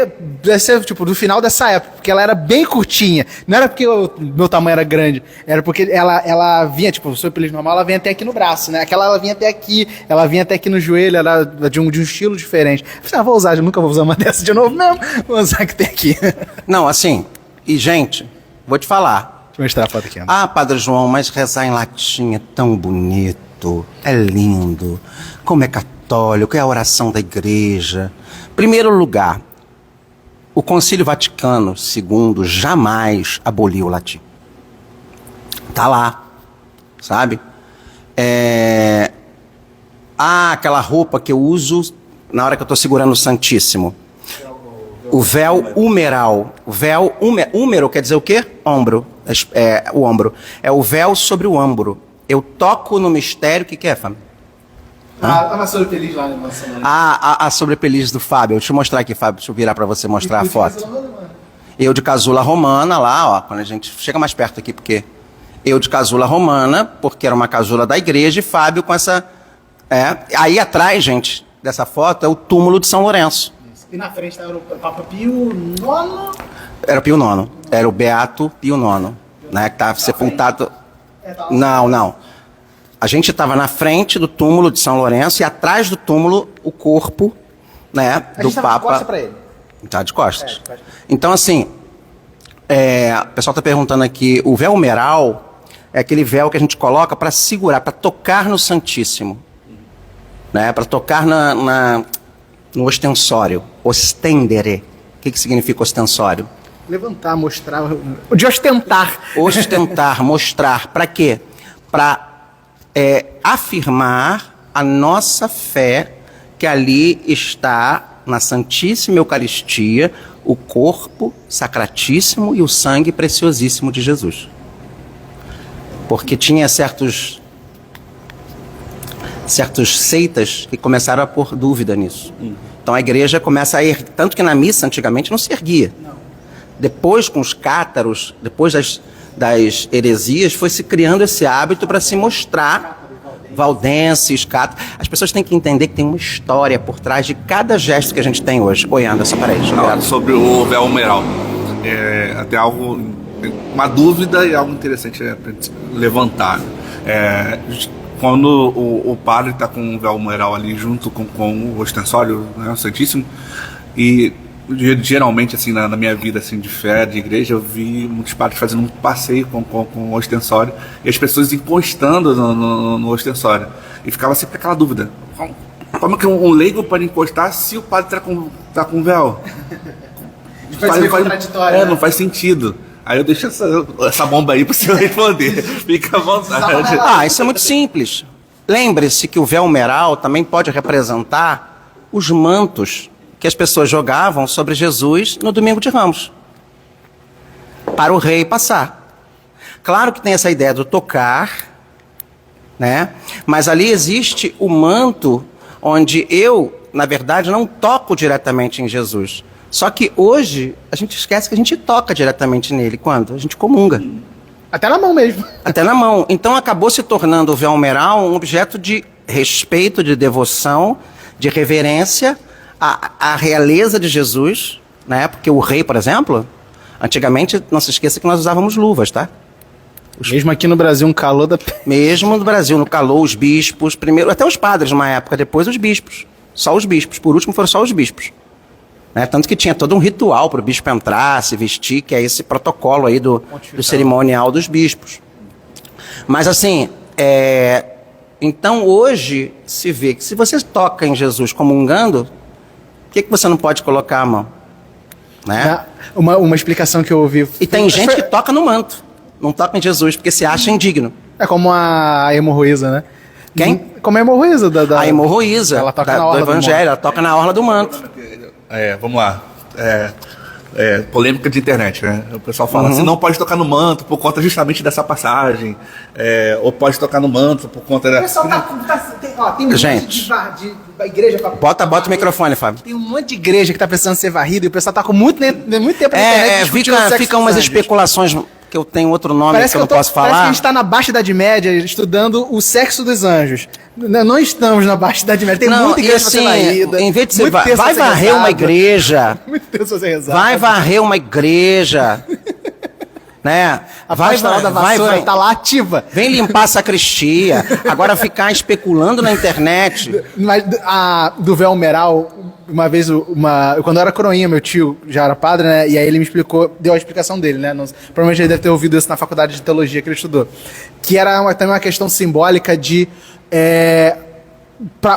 C: tipo, do final dessa época. Porque ela era bem curtinha. Não era porque o meu tamanho era grande. Era porque ela vinha, tipo, sobrepeliz normal, ela vinha até aqui no braço, né? Aquela, ela vinha até aqui. Ela vinha até aqui no joelho. Era de um estilo diferente. Eu falei, vou usar. Eu nunca vou usar uma dessa de novo mesmo. Vou usar a que tem aqui.
A: Não, assim... E, gente, vou te falar...
C: Deixa eu mostrar a foto aqui.
A: Padre João, mas rezar em latim é tão bonito, é lindo, como é católico, é a oração da igreja. Primeiro lugar, o Concílio Vaticano II jamais aboliu o latim. Tá lá, sabe? Aquela roupa que eu uso na hora que eu estou segurando o Santíssimo. O véu humeral. O véu húmero quer dizer o quê? Ombro. O ombro. É o véu sobre o ombro. Eu toco no mistério. O que é, Fábio?
C: A sobrepeliz lá, né?
A: A sobrepeliz do Fábio. Deixa eu mostrar aqui, Fábio. Deixa eu virar para você mostrar a foto. Eu de casula romana lá, ó. Quando a gente chega mais perto aqui, porque eu de casula romana, porque era uma casula da igreja, e Fábio com essa... Aí atrás, gente, dessa foto, é o túmulo de São Lourenço.
C: E na frente era o Papa Pio IX?
A: Era o Pio IX. Era o Beato Pio IX. Né, que estava sepultado... Não. A gente estava na frente do túmulo de São Lourenço e atrás do túmulo o corpo, né, do Papa...
C: de costas para ele.
A: Tá de costas. Então, assim, o pessoal está perguntando aqui, o véu humeral é aquele véu que a gente coloca para segurar, para tocar no Santíssimo. Né, para tocar no ostensório. Ostendere. O que significa ostensório?
C: Levantar, mostrar. De ostentar.
A: Ostentar, mostrar. Para quê? Para afirmar a nossa fé que ali está na Santíssima Eucaristia o corpo sacratíssimo e o sangue preciosíssimo de Jesus. Porque tinha certos seitas que começaram a pôr dúvida nisso. Então a igreja começa a erguer, tanto que na missa antigamente não se erguia. Depois, com os cátaros, depois das heresias, foi se criando esse hábito para se mostrar valdenses, cátaros. As pessoas têm que entender que tem uma história por trás de cada gesto que a gente tem hoje. Oi, Anderson, peraí.
B: Sobre o véu humeral. Até algo, uma dúvida e algo interessante para levantar. Quando o padre está com o véu humeral ali junto com o ostensório, né, o Santíssimo, e geralmente, assim, na minha vida assim, de fé, de igreja, eu vi muitos padres fazendo um passeio com o ostensório e as pessoas encostando no ostensório. E ficava sempre aquela dúvida: como que um leigo pode encostar se o padre tá com véu? Não faz sentido. Aí eu deixo essa bomba aí para o senhor responder. Fica à vontade.
A: Isso é muito simples. Lembre-se que o véu humeral também pode representar os mantos que as pessoas jogavam sobre Jesus no Domingo de Ramos, para o rei passar. Claro que tem essa ideia do tocar, né? Mas ali existe o manto onde eu, na verdade, não toco diretamente em Jesus. Só que hoje a gente esquece que a gente toca diretamente nele. Quando? A gente comunga.
C: Até na mão mesmo.
A: Até na mão. Então acabou se tornando o véu humeral um objeto de respeito, de devoção, de reverência à realeza de Jesus, né? Porque o rei, por exemplo, antigamente, não se esqueça que nós usávamos luvas, tá?
C: Mesmo aqui no Brasil, um calor da...
A: Mesmo no Brasil, no calor, os bispos, primeiro, até os padres numa época, depois os bispos. Só os bispos. Por último foram só os bispos. Né? Tanto que tinha todo um ritual para o bispo entrar, se vestir, que é esse protocolo aí do cerimonial dos bispos. Mas assim, então hoje se vê que se você toca em Jesus comungando, por que você não pode colocar a mão? Né?
C: Uma explicação que eu ouvi...
A: E tem gente que toca no manto, não toca em Jesus, porque se acha indigno.
C: É como a hemorroísa, né?
A: Quem?
C: Como a hemorroísa. A
A: hemorroísa
C: ela toca na orla
A: do Evangelho, ela toca na orla do manto.
B: Vamos lá. Polêmica de internet, né? O pessoal fala assim, não pode tocar no manto por conta justamente dessa passagem, ou pode tocar no manto por conta da...
C: O pessoal tem um
A: gente,
C: monte de igreja...
A: Bota o microfone, Fábio.
C: Tem um monte de igreja que tá precisando ser varrida e o pessoal tá com muito tempo na internet discutindo sexo
A: ficam umas especulações, que eu tenho outro nome que eu não posso falar.
C: Parece que a gente tá na Baixa Idade Média estudando o sexo dos anjos. Não estamos na Baixa Idade Média. Tem muita igreja pra ser varrida.
A: Em vez de você vai varrer uma igreja.
C: Muito tempo pra ser rezado.
A: Vai varrer uma igreja. Né?
C: A pastoral da vassoura tá lá ativa.
A: Vem limpar a sacristia. Agora ficar especulando na internet.
C: Mas do véu humeral, uma vez, quando eu era coroinha, meu tio já era padre, né? E aí ele me explicou, deu a explicação dele, né? Provavelmente ele deve ter ouvido isso na faculdade de teologia que ele estudou. Que era também uma questão simbólica de...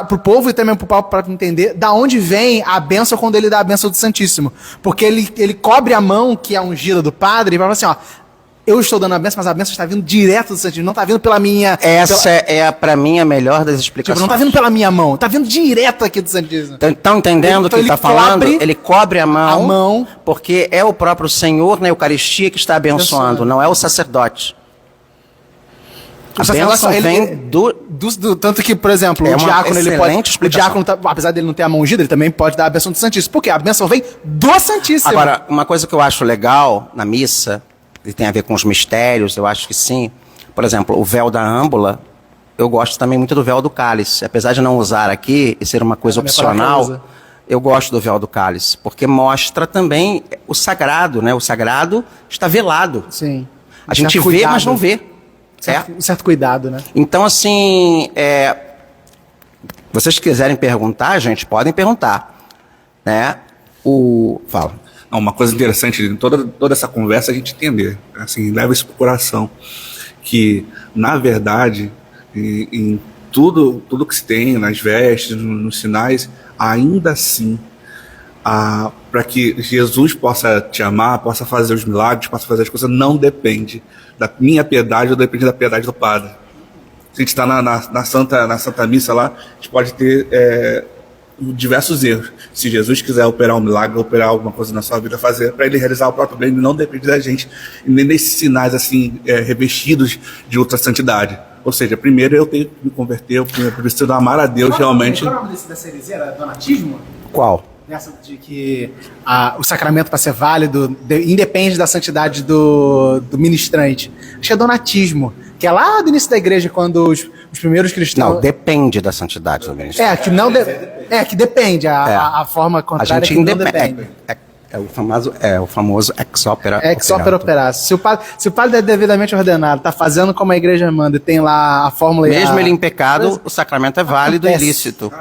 C: pro povo e também pro Papa para entender da onde vem a bênção quando ele dá a bênção do Santíssimo. Porque ele cobre a mão que é ungida do padre e fala assim, ó, eu estou dando a bênção, mas a bênção está vindo direto do Santíssimo, não está vindo pela minha...
A: Essa é para mim a melhor das explicações.
C: Não está vindo pela minha mão, está vindo direto aqui do Santíssimo.
A: Estão entendendo o que ele está falando? Ele cobre a mão, porque é o próprio Senhor na Eucaristia que está abençoando, não é o sacerdote. A bênção vem do...
C: Tanto que, por exemplo, o diácono, ele pode... O diácono, apesar dele não ter a mão ungida, ele também pode dar a bênção do Santíssimo. Porque a bênção vem do Santíssimo.
A: Agora, uma coisa que eu acho legal na missa, e tem a ver com os mistérios, eu acho que sim. Por exemplo, o véu da âmbula, eu gosto também muito do véu do cálice. Apesar de não usar aqui e ser uma coisa opcional, eu gosto do véu do cálice. Porque mostra também o sagrado, né? O sagrado está velado.
C: Sim.
A: A gente vê, mas não vê.
C: Um certo cuidado, né?
A: Então, assim, vocês quiserem perguntar, gente, podem perguntar, né? Fala.
B: Uma coisa interessante em toda essa conversa a gente entender, assim, leva isso pro coração, que, na verdade, em tudo que se tem, nas vestes, nos sinais, ainda assim, para que Jesus possa te amar, possa fazer os milagres, possa fazer as coisas, não depende da minha piedade ou depende da piedade do padre. Se a gente está na Santa Missa lá, a gente pode ter diversos erros. Se Jesus quiser operar um milagre, operar alguma coisa na sua vida, fazer para ele realizar o próprio bem, não depende da gente, e nem desses sinais assim revestidos de outra santidade. Ou seja, primeiro eu tenho que me converter, eu preciso amar a Deus realmente.
C: Qual é o nome dessa heresia? Era donatismo?
A: Qual?
C: Nessa de que o sacramento, para ser válido, independe da santidade do ministrante. Acho que é donatismo, que é lá do início da igreja, quando os primeiros cristãos...
A: Não, depende da santidade do ministério.
C: Que depende, a forma contrária
A: A gente
C: que não depende.
A: É o famoso ex opera
C: Ex opera operato. Se o padre é devidamente ordenado, está fazendo como a igreja manda e tem lá a fórmula...
A: Mesmo ele em pecado, o sacramento é válido e lícito.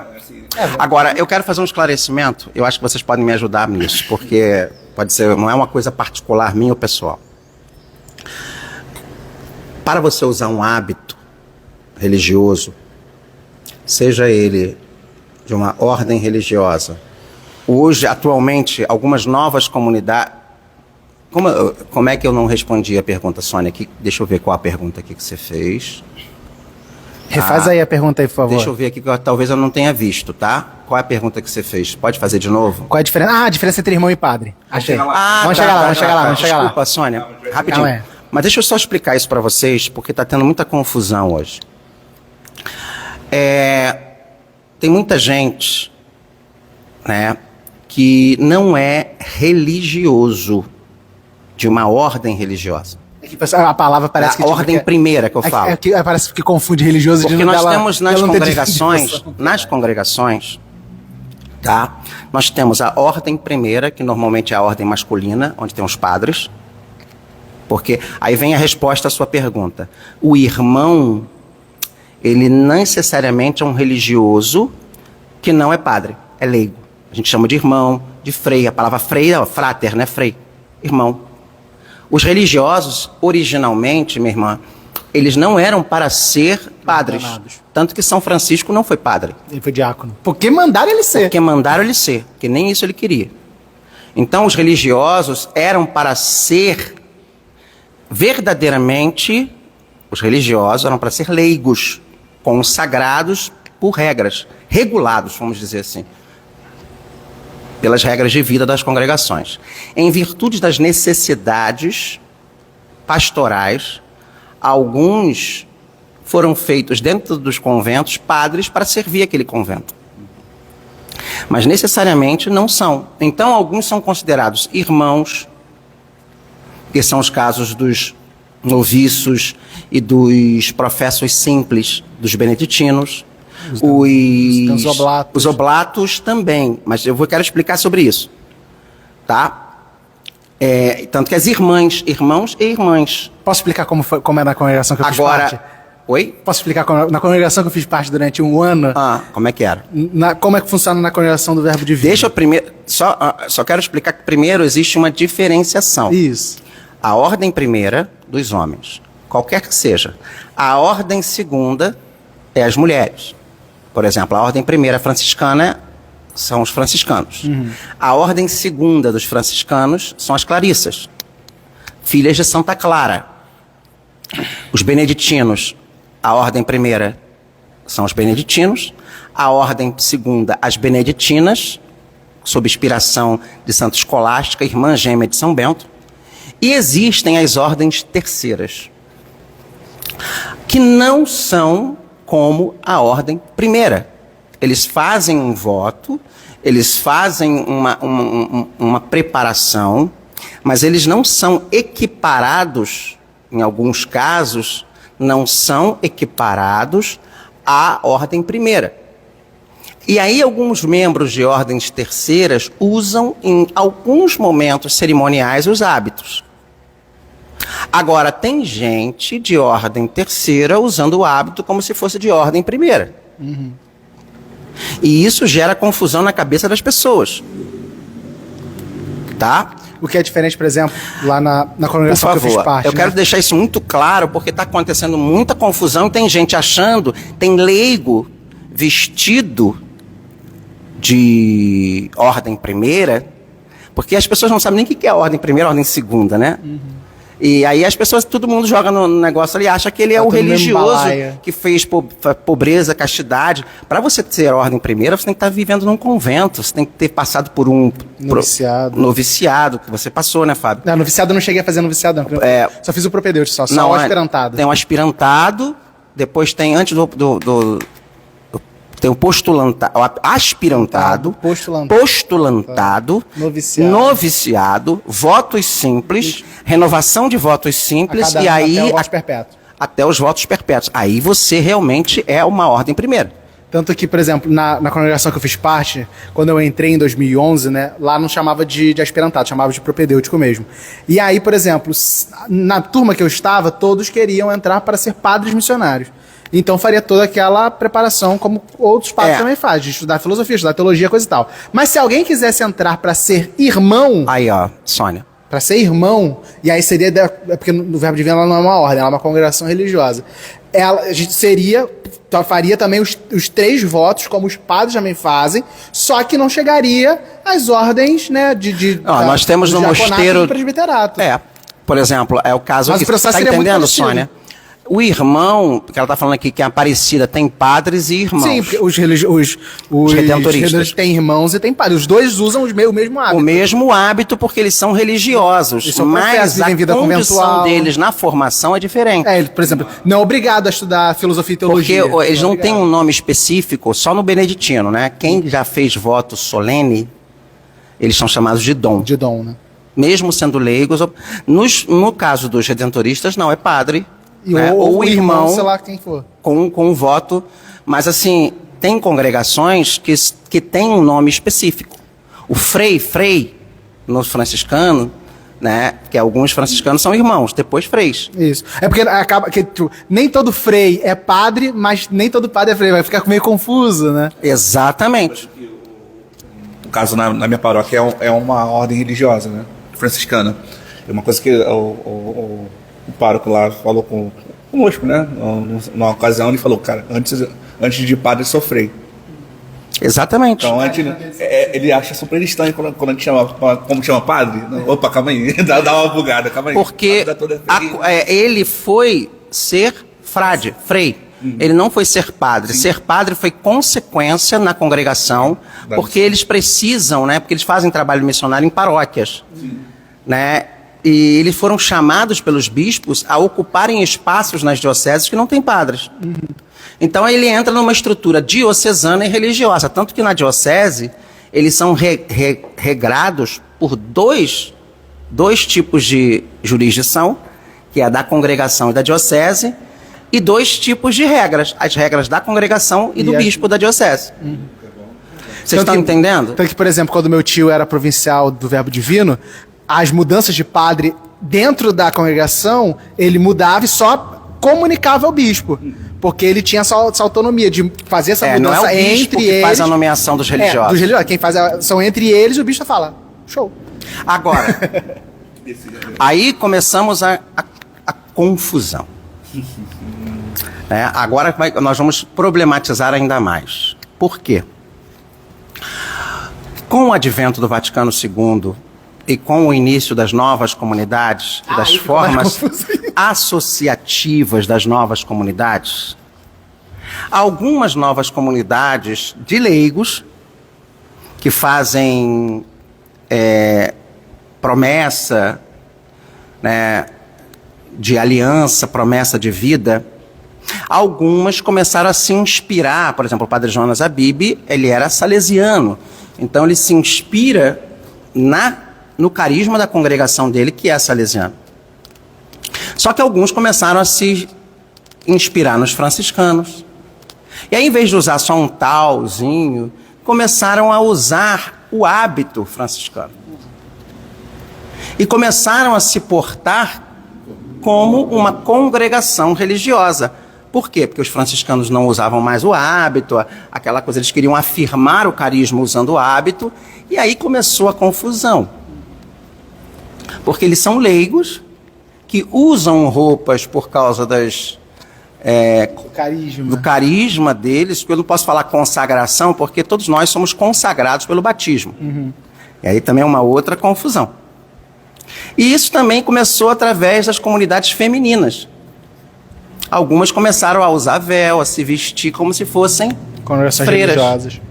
A: Agora, eu quero fazer um esclarecimento, eu acho que vocês podem me ajudar nisso, porque pode ser, não é uma coisa particular minha ou pessoal. Para você usar um hábito religioso, seja ele de uma ordem religiosa, hoje, atualmente, algumas novas comunidades... Como é que eu não respondi a pergunta, Sônia? Deixa eu ver qual a pergunta aqui que você fez.
C: Refaz aí a pergunta aí, por favor.
A: Deixa eu ver aqui, que talvez eu não tenha visto, tá? Qual é a pergunta que você fez? Pode fazer de novo?
C: Qual é a diferença? A diferença entre irmão e padre. Achei. Vamos chegar lá.
A: Desculpa, Sônia. Rapidinho. Mas deixa eu só explicar isso para vocês, porque está tendo muita confusão hoje. Tem muita gente, né, que não é religioso, de uma ordem religiosa.
C: A palavra parece que...
A: A ordem primeira que eu falo.
C: Parece que confunde religioso de...
A: Porque nós temos nas congregações, tá? Nós temos a ordem primeira, que normalmente é a ordem masculina, onde tem os padres. Porque aí vem a resposta à sua pergunta. O irmão, ele não necessariamente é um religioso que não é padre, é leigo. A gente chama de irmão, de frei. A palavra frei é frater, né? Frei, irmão. Os religiosos, originalmente, minha irmã, eles não eram para ser padres. Tanto que São Francisco não foi padre.
C: Ele foi diácono. Porque mandaram ele ser.
A: Porque nem isso ele queria. Então, os religiosos eram para ser verdadeiramente... Os religiosos eram para ser leigos, consagrados por regras, regulados, vamos dizer assim, pelas regras de vida das congregações. Em virtude das necessidades pastorais, alguns foram feitos dentro dos conventos padres para servir aquele convento. Mas necessariamente não são. Então, alguns são considerados irmãos, que são os casos dos noviços e dos professos simples dos beneditinos. Os oblatos também, mas eu quero explicar sobre isso, tá? Tanto que as irmãs, irmãos e irmãs.
C: Posso explicar como é na congregação que eu fiz parte?
A: Oi?
C: Posso explicar na congregação que eu fiz parte durante um ano?
A: Como é que era?
C: Como é que funciona na congregação do Verbo Divino?
A: Deixa eu primeiro... Só quero explicar que primeiro existe uma diferenciação.
C: Isso.
A: A ordem primeira dos homens, qualquer que seja. A ordem segunda é as mulheres. Por exemplo, a ordem primeira franciscana são os franciscanos. A ordem segunda dos franciscanos são as clarissas, filhas de Santa Clara. Os beneditinos, a ordem primeira são os beneditinos. A ordem segunda, as beneditinas, sob inspiração de Santa Escolástica, irmã gêmea de São Bento. E existem as ordens terceiras, que não são como a ordem primeira. Eles fazem um voto, eles fazem uma preparação, mas eles não são equiparados, em alguns casos, não são equiparados à ordem primeira. E aí alguns membros de ordens terceiras usam em alguns momentos cerimoniais os hábitos. Agora, tem gente de ordem terceira usando o hábito como se fosse de ordem primeira. E isso gera confusão na cabeça das pessoas. Tá?
C: O que é diferente, por exemplo, lá na congregação que eu fiz parte.
A: Eu quero deixar isso muito claro, porque está acontecendo muita confusão. Tem gente achando, tem leigo vestido de ordem primeira, porque as pessoas não sabem nem o que é ordem primeira, ordem segunda, né? E aí as pessoas, todo mundo joga no negócio ali, acha que ele é o
C: todo mundo
A: religioso
C: embalaia.
A: que fez pobreza, castidade. Para você ser ordem primeira, você tem que estar vivendo num convento, você tem que ter passado por um
C: Noviciado.
A: noviciado, que você passou, né, Fábio?
C: Não, noviciado eu não cheguei a fazer noviciado, não. Só fiz o propedêutico, só o aspirantado.
A: Tem um aspirantado, depois tem, antes tem o aspirantado, postulantado, noviciado, votos simples, renovação de votos simples e aí até os votos perpétuos. Aí você realmente é uma ordem primeira.
C: Tanto que, por exemplo, na congregação que eu fiz parte, quando eu entrei em 2011, né, lá não chamava de aspirantado, chamava de propedêutico mesmo. E aí, por exemplo, na turma que eu estava, todos queriam entrar para ser padres missionários. Então faria toda aquela preparação como outros padres também fazem, de estudar filosofia, estudar teologia, coisa e tal. Mas se alguém quisesse entrar para ser irmão...
A: Aí, ó, Sônia.
C: Para ser irmão, e aí seria... porque no Verbo Divino ela não é uma ordem, ela é uma congregação religiosa. A gente faria também os 3 votos, como os padres também fazem, só que não chegaria às ordens, né,
A: nós temos no mosteiro...
C: presbiterato.
A: Por exemplo, é o caso
C: mas
A: que você está entendendo, Sônia? O irmão, que ela está falando aqui, que é Aparecida, tem padres e irmãos.
C: Sim, porque os redentoristas têm irmãos e têm padres. Os dois usam o mesmo hábito.
A: O mesmo hábito porque eles são religiosos. Mas a condição deles na formação é diferente.
C: Por exemplo, não é obrigado a estudar filosofia e teologia.
A: Porque eles não têm um nome específico, só no beneditino, né? Quem já fez voto solene, eles são chamados de dom.
C: De dom, né?
A: Mesmo sendo leigos. No caso dos redentoristas, não, é padre.
C: Ou irmão, sei lá quem for.
A: Com um voto. Mas assim, tem congregações que tem um nome específico. O frei, nos franciscanos, né? Que alguns franciscanos são irmãos, depois freis.
C: Isso. É porque acaba que nem todo frei é padre, mas nem todo padre é frei. Vai ficar meio confuso, né?
A: Exatamente.
B: No caso, na minha paróquia, é uma ordem religiosa, né? Franciscana. É uma coisa que o pároco lá falou conosco, né? Numa ocasião ele falou, cara, antes de padre sofrer.
A: Exatamente.
B: Então ele acha super estranho quando a gente chama padre. Não, opa, calma aí, dá uma bugada, calma aí.
A: Porque ele foi ser frei. Ele não foi ser padre. Sim. Ser padre foi consequência na congregação, porque eles precisam, né? Porque eles fazem trabalho missionário em paróquias. Sim. Né? E eles foram chamados pelos bispos a ocuparem espaços nas dioceses que não tem padres. Então ele entra numa estrutura diocesana e religiosa. Tanto que na diocese eles são regrados por dois tipos de jurisdição, que é a da congregação e da diocese, e 2 tipos de regras. As regras da congregação e do bispo da diocese. Vocês estão entendendo?
C: Tanto que, por exemplo, quando meu tio era provincial do Verbo Divino, as mudanças de padre dentro da congregação, ele mudava e só comunicava ao bispo. Porque ele tinha essa autonomia de fazer essa mudança
A: não é o bispo
C: entre
A: que
C: eles.
A: Faz a nomeação dos religiosos.
C: Dos religiosos. Quem faz são entre eles e o bispo fala, show.
A: Agora, aí começamos a confusão. Agora nós vamos problematizar ainda mais. Por quê? Com o advento do Vaticano II e com o início das novas comunidades, das formas associativas das novas comunidades, algumas novas comunidades de leigos que fazem promessa, né, de aliança, promessa de vida, algumas começaram a se inspirar. Por exemplo, o padre Jonas Abib, ele era salesiano, então ele se inspira no carisma da congregação dele, que é salesiano. Só que alguns começaram a se inspirar nos franciscanos. E aí, em vez de usar só um talzinho, começaram a usar o hábito franciscano. E começaram a se portar como uma congregação religiosa. Por quê? Porque os franciscanos não usavam mais o hábito, aquela coisa, eles queriam afirmar o carisma usando o hábito, e aí começou a confusão. Porque eles são leigos, que usam roupas por causa do carisma deles, porque eu não posso falar consagração, porque todos nós somos consagrados pelo batismo. E aí também é uma outra confusão. E isso também começou através das comunidades femininas. Algumas começaram a usar véu, a se vestir como se fossem
C: Congregações
A: freiras.
C: religiosas.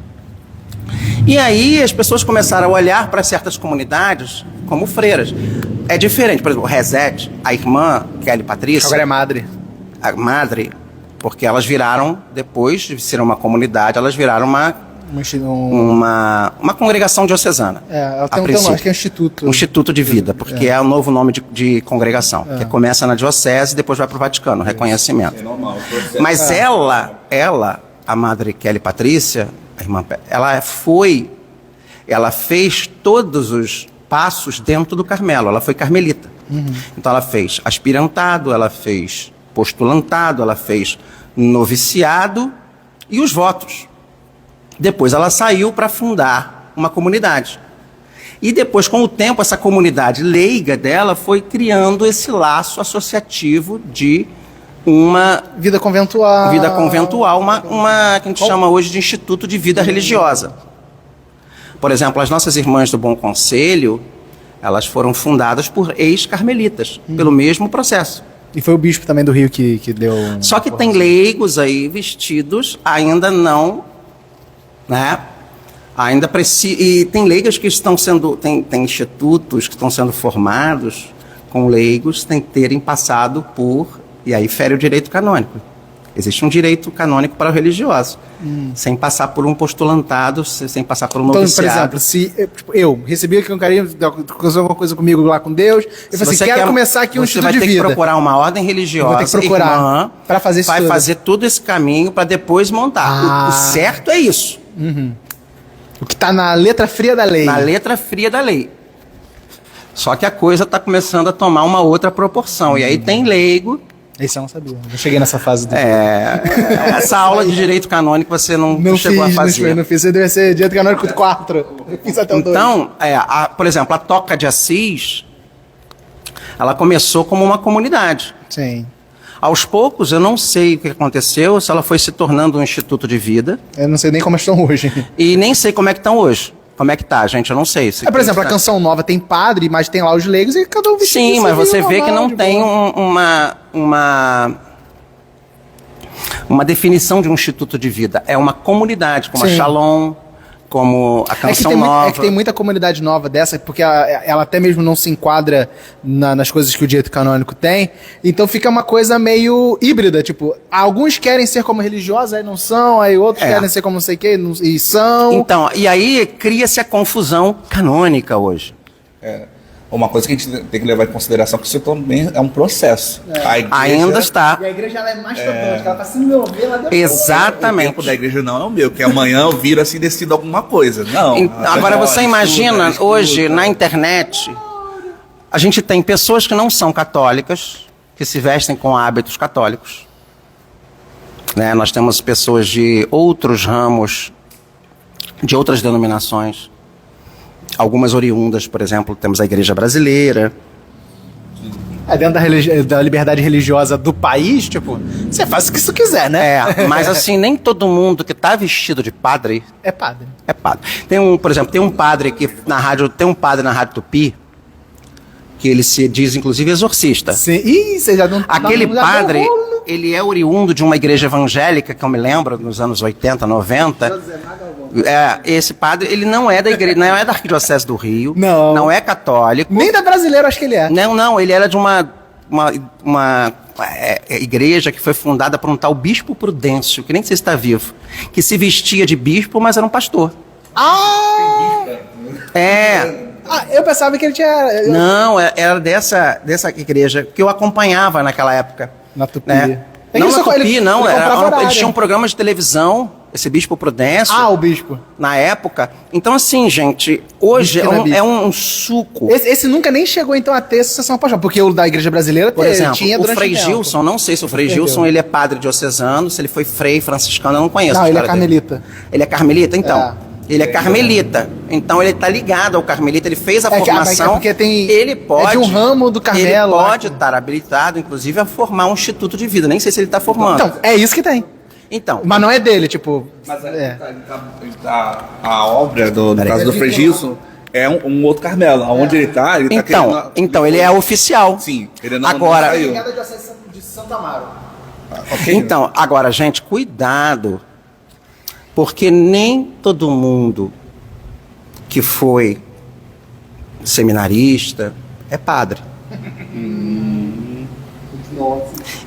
A: E aí as pessoas começaram a olhar para certas comunidades como freiras. É diferente, por exemplo, Reset, a irmã Kelly Patrícia,
C: Agora é madre.
A: a madre, porque elas viraram, depois de ser uma comunidade, elas viraram uma congregação diocesana.
C: Ela
A: a
C: tem
A: princípio.
C: acho que é Instituto.
A: Um Instituto de Vida, porque é o novo nome de congregação, que começa na diocese e depois vai para o Vaticano, reconhecimento.
B: É normal.
A: Mas ela, a madre Kelly Patrícia, a irmã, ela fez todos os passos dentro do Carmelo, ela foi carmelita. Então ela fez aspirantado, ela fez postulantado, ela fez noviciado e os votos. Depois ela saiu para fundar uma comunidade. E depois, com o tempo, essa comunidade leiga dela foi criando esse laço associativo de uma
C: Vida conventual.
A: uma que a gente chama hoje de Instituto de Vida Religiosa. Por exemplo, as nossas irmãs do Bom Conselho, elas foram fundadas por ex-carmelitas, pelo mesmo processo.
C: E foi o bispo também do Rio que deu...
A: Só que tem leigos aí vestidos, ainda não, né? Ainda e tem leigos que estão sendo, tem institutos que estão sendo formados com leigos sem terem passado por, e aí fere o direito canônico. Existe um direito canônico para o religioso, sem passar por um postulantado, sem passar por um noviciado.
C: Então, por exemplo, se eu recebi aqui um carinho, aconteceu alguma coisa comigo lá com Deus, eu falei assim, quero começar aqui um instituto de vida.
A: Você vai ter que procurar uma ordem religiosa,
C: vou ter que procurar para fazer isso.
A: Vai fazer todo esse caminho para depois montar. O certo é isso.
C: O que está na letra fria da lei.
A: Na letra fria da lei. Só que a coisa está começando a tomar uma outra proporção. E aí tem leigo.
C: Isso eu não sabia. Eu cheguei nessa fase do...
A: Essa aula de direito canônico você não chegou a fazer.
C: Não fiz. Você deve ser direito canônico 4. Eu fiz até o 2.
A: Então, por exemplo, a Toca de Assis, ela começou como uma comunidade.
C: Sim.
A: Aos poucos, eu não sei o que aconteceu, se ela foi se tornando um instituto de vida.
C: Eu não sei nem como estão hoje.
A: E nem sei como é que estão hoje. Como é que tá, gente? Eu não sei.
C: Por exemplo, a Canção Nova tem padre, mas tem lá os leigos e cada um vestido.
A: Sim, mas você vê que não tem uma definição de um instituto de vida. É uma comunidade, como a Shalom, como a Canção Nova.
C: É que tem muita comunidade nova dessa, porque ela até mesmo não se enquadra nas coisas que o direito canônico tem. Então fica uma coisa meio híbrida. Tipo, alguns querem ser como religiosos, aí não são. Aí outros querem ser como não sei o que, e são.
A: Então, e aí cria-se a confusão canônica hoje.
B: Uma coisa que a gente tem que levar em consideração que isso também é um processo. A igreja,
A: ainda está.
C: E a igreja ela é mais tocante, ela está se envolver lá dentro.
A: Exatamente.
B: O tempo da igreja não é o meu, que amanhã eu viro assim e decido alguma coisa. Não.
A: Agora você imagina, hoje, na internet, a gente tem pessoas que não são católicas, que se vestem com hábitos católicos. Né? Nós temos pessoas de outros ramos, de outras denominações. Algumas oriundas, por exemplo, temos a Igreja Brasileira.
C: Dentro da liberdade religiosa do país, tipo, você faz o que você quiser, né?
A: Mas assim, nem todo mundo que está vestido de padre...
C: É padre.
A: É padre. Por exemplo, tem um padre na Rádio Tupi, que ele se diz, inclusive, exorcista.
C: Sim. Ih, você já não...
A: Aquele padre, ele é oriundo de uma igreja evangélica, que eu me lembro, nos anos 80, 90... esse padre, ele não é da igreja, não é da Arquidiocese do Rio, não é católico.
C: Nem da brasileira, acho que ele é.
A: Não, ele era de uma igreja que foi fundada por um tal Bispo Prudêncio, que nem sei se está vivo, que se vestia de bispo, mas era um pastor.
C: Eu pensava que ele tinha...
A: Não, era dessa igreja que eu acompanhava naquela época.
C: Na Tupi.
A: Né? Não na Tupi, não. Eles tinham um programa de televisão, esse Bispo Prudêncio.
C: O bispo.
A: Na época. Então, assim, gente, hoje é um suco.
C: Esse nunca nem chegou, então, a ter sucessão apostólica, porque o da Igreja Brasileira
A: por exemplo,
C: tinha durante
A: o Frei Gilson, não sei se o Frei Gilson ele é padre diocesano, se ele foi frei franciscano, eu não conheço.
C: Não, ele é carmelita.
A: Dele. Ele é carmelita, então. Ele é carmelita. Então, ele está ligado ao carmelita, ele fez a formação.
C: Porque
A: ele pode,
C: é de um ramo do Carmelo.
A: Ele pode estar habilitado, inclusive, a formar um instituto de vida. Nem sei se ele está formando.
C: Então, é isso que tem.
A: Então,
C: mas não é dele, tipo...
B: Mas a obra, no caso do Frei Gilson, é um outro Carmelo. Onde ele tá
A: Então ele é oficial.
B: Sim, ele não
A: Agora,
B: saiu.
C: de Santo Amaro.
B: Ok,
A: então, agora, gente, cuidado, porque nem todo mundo que foi seminarista é padre.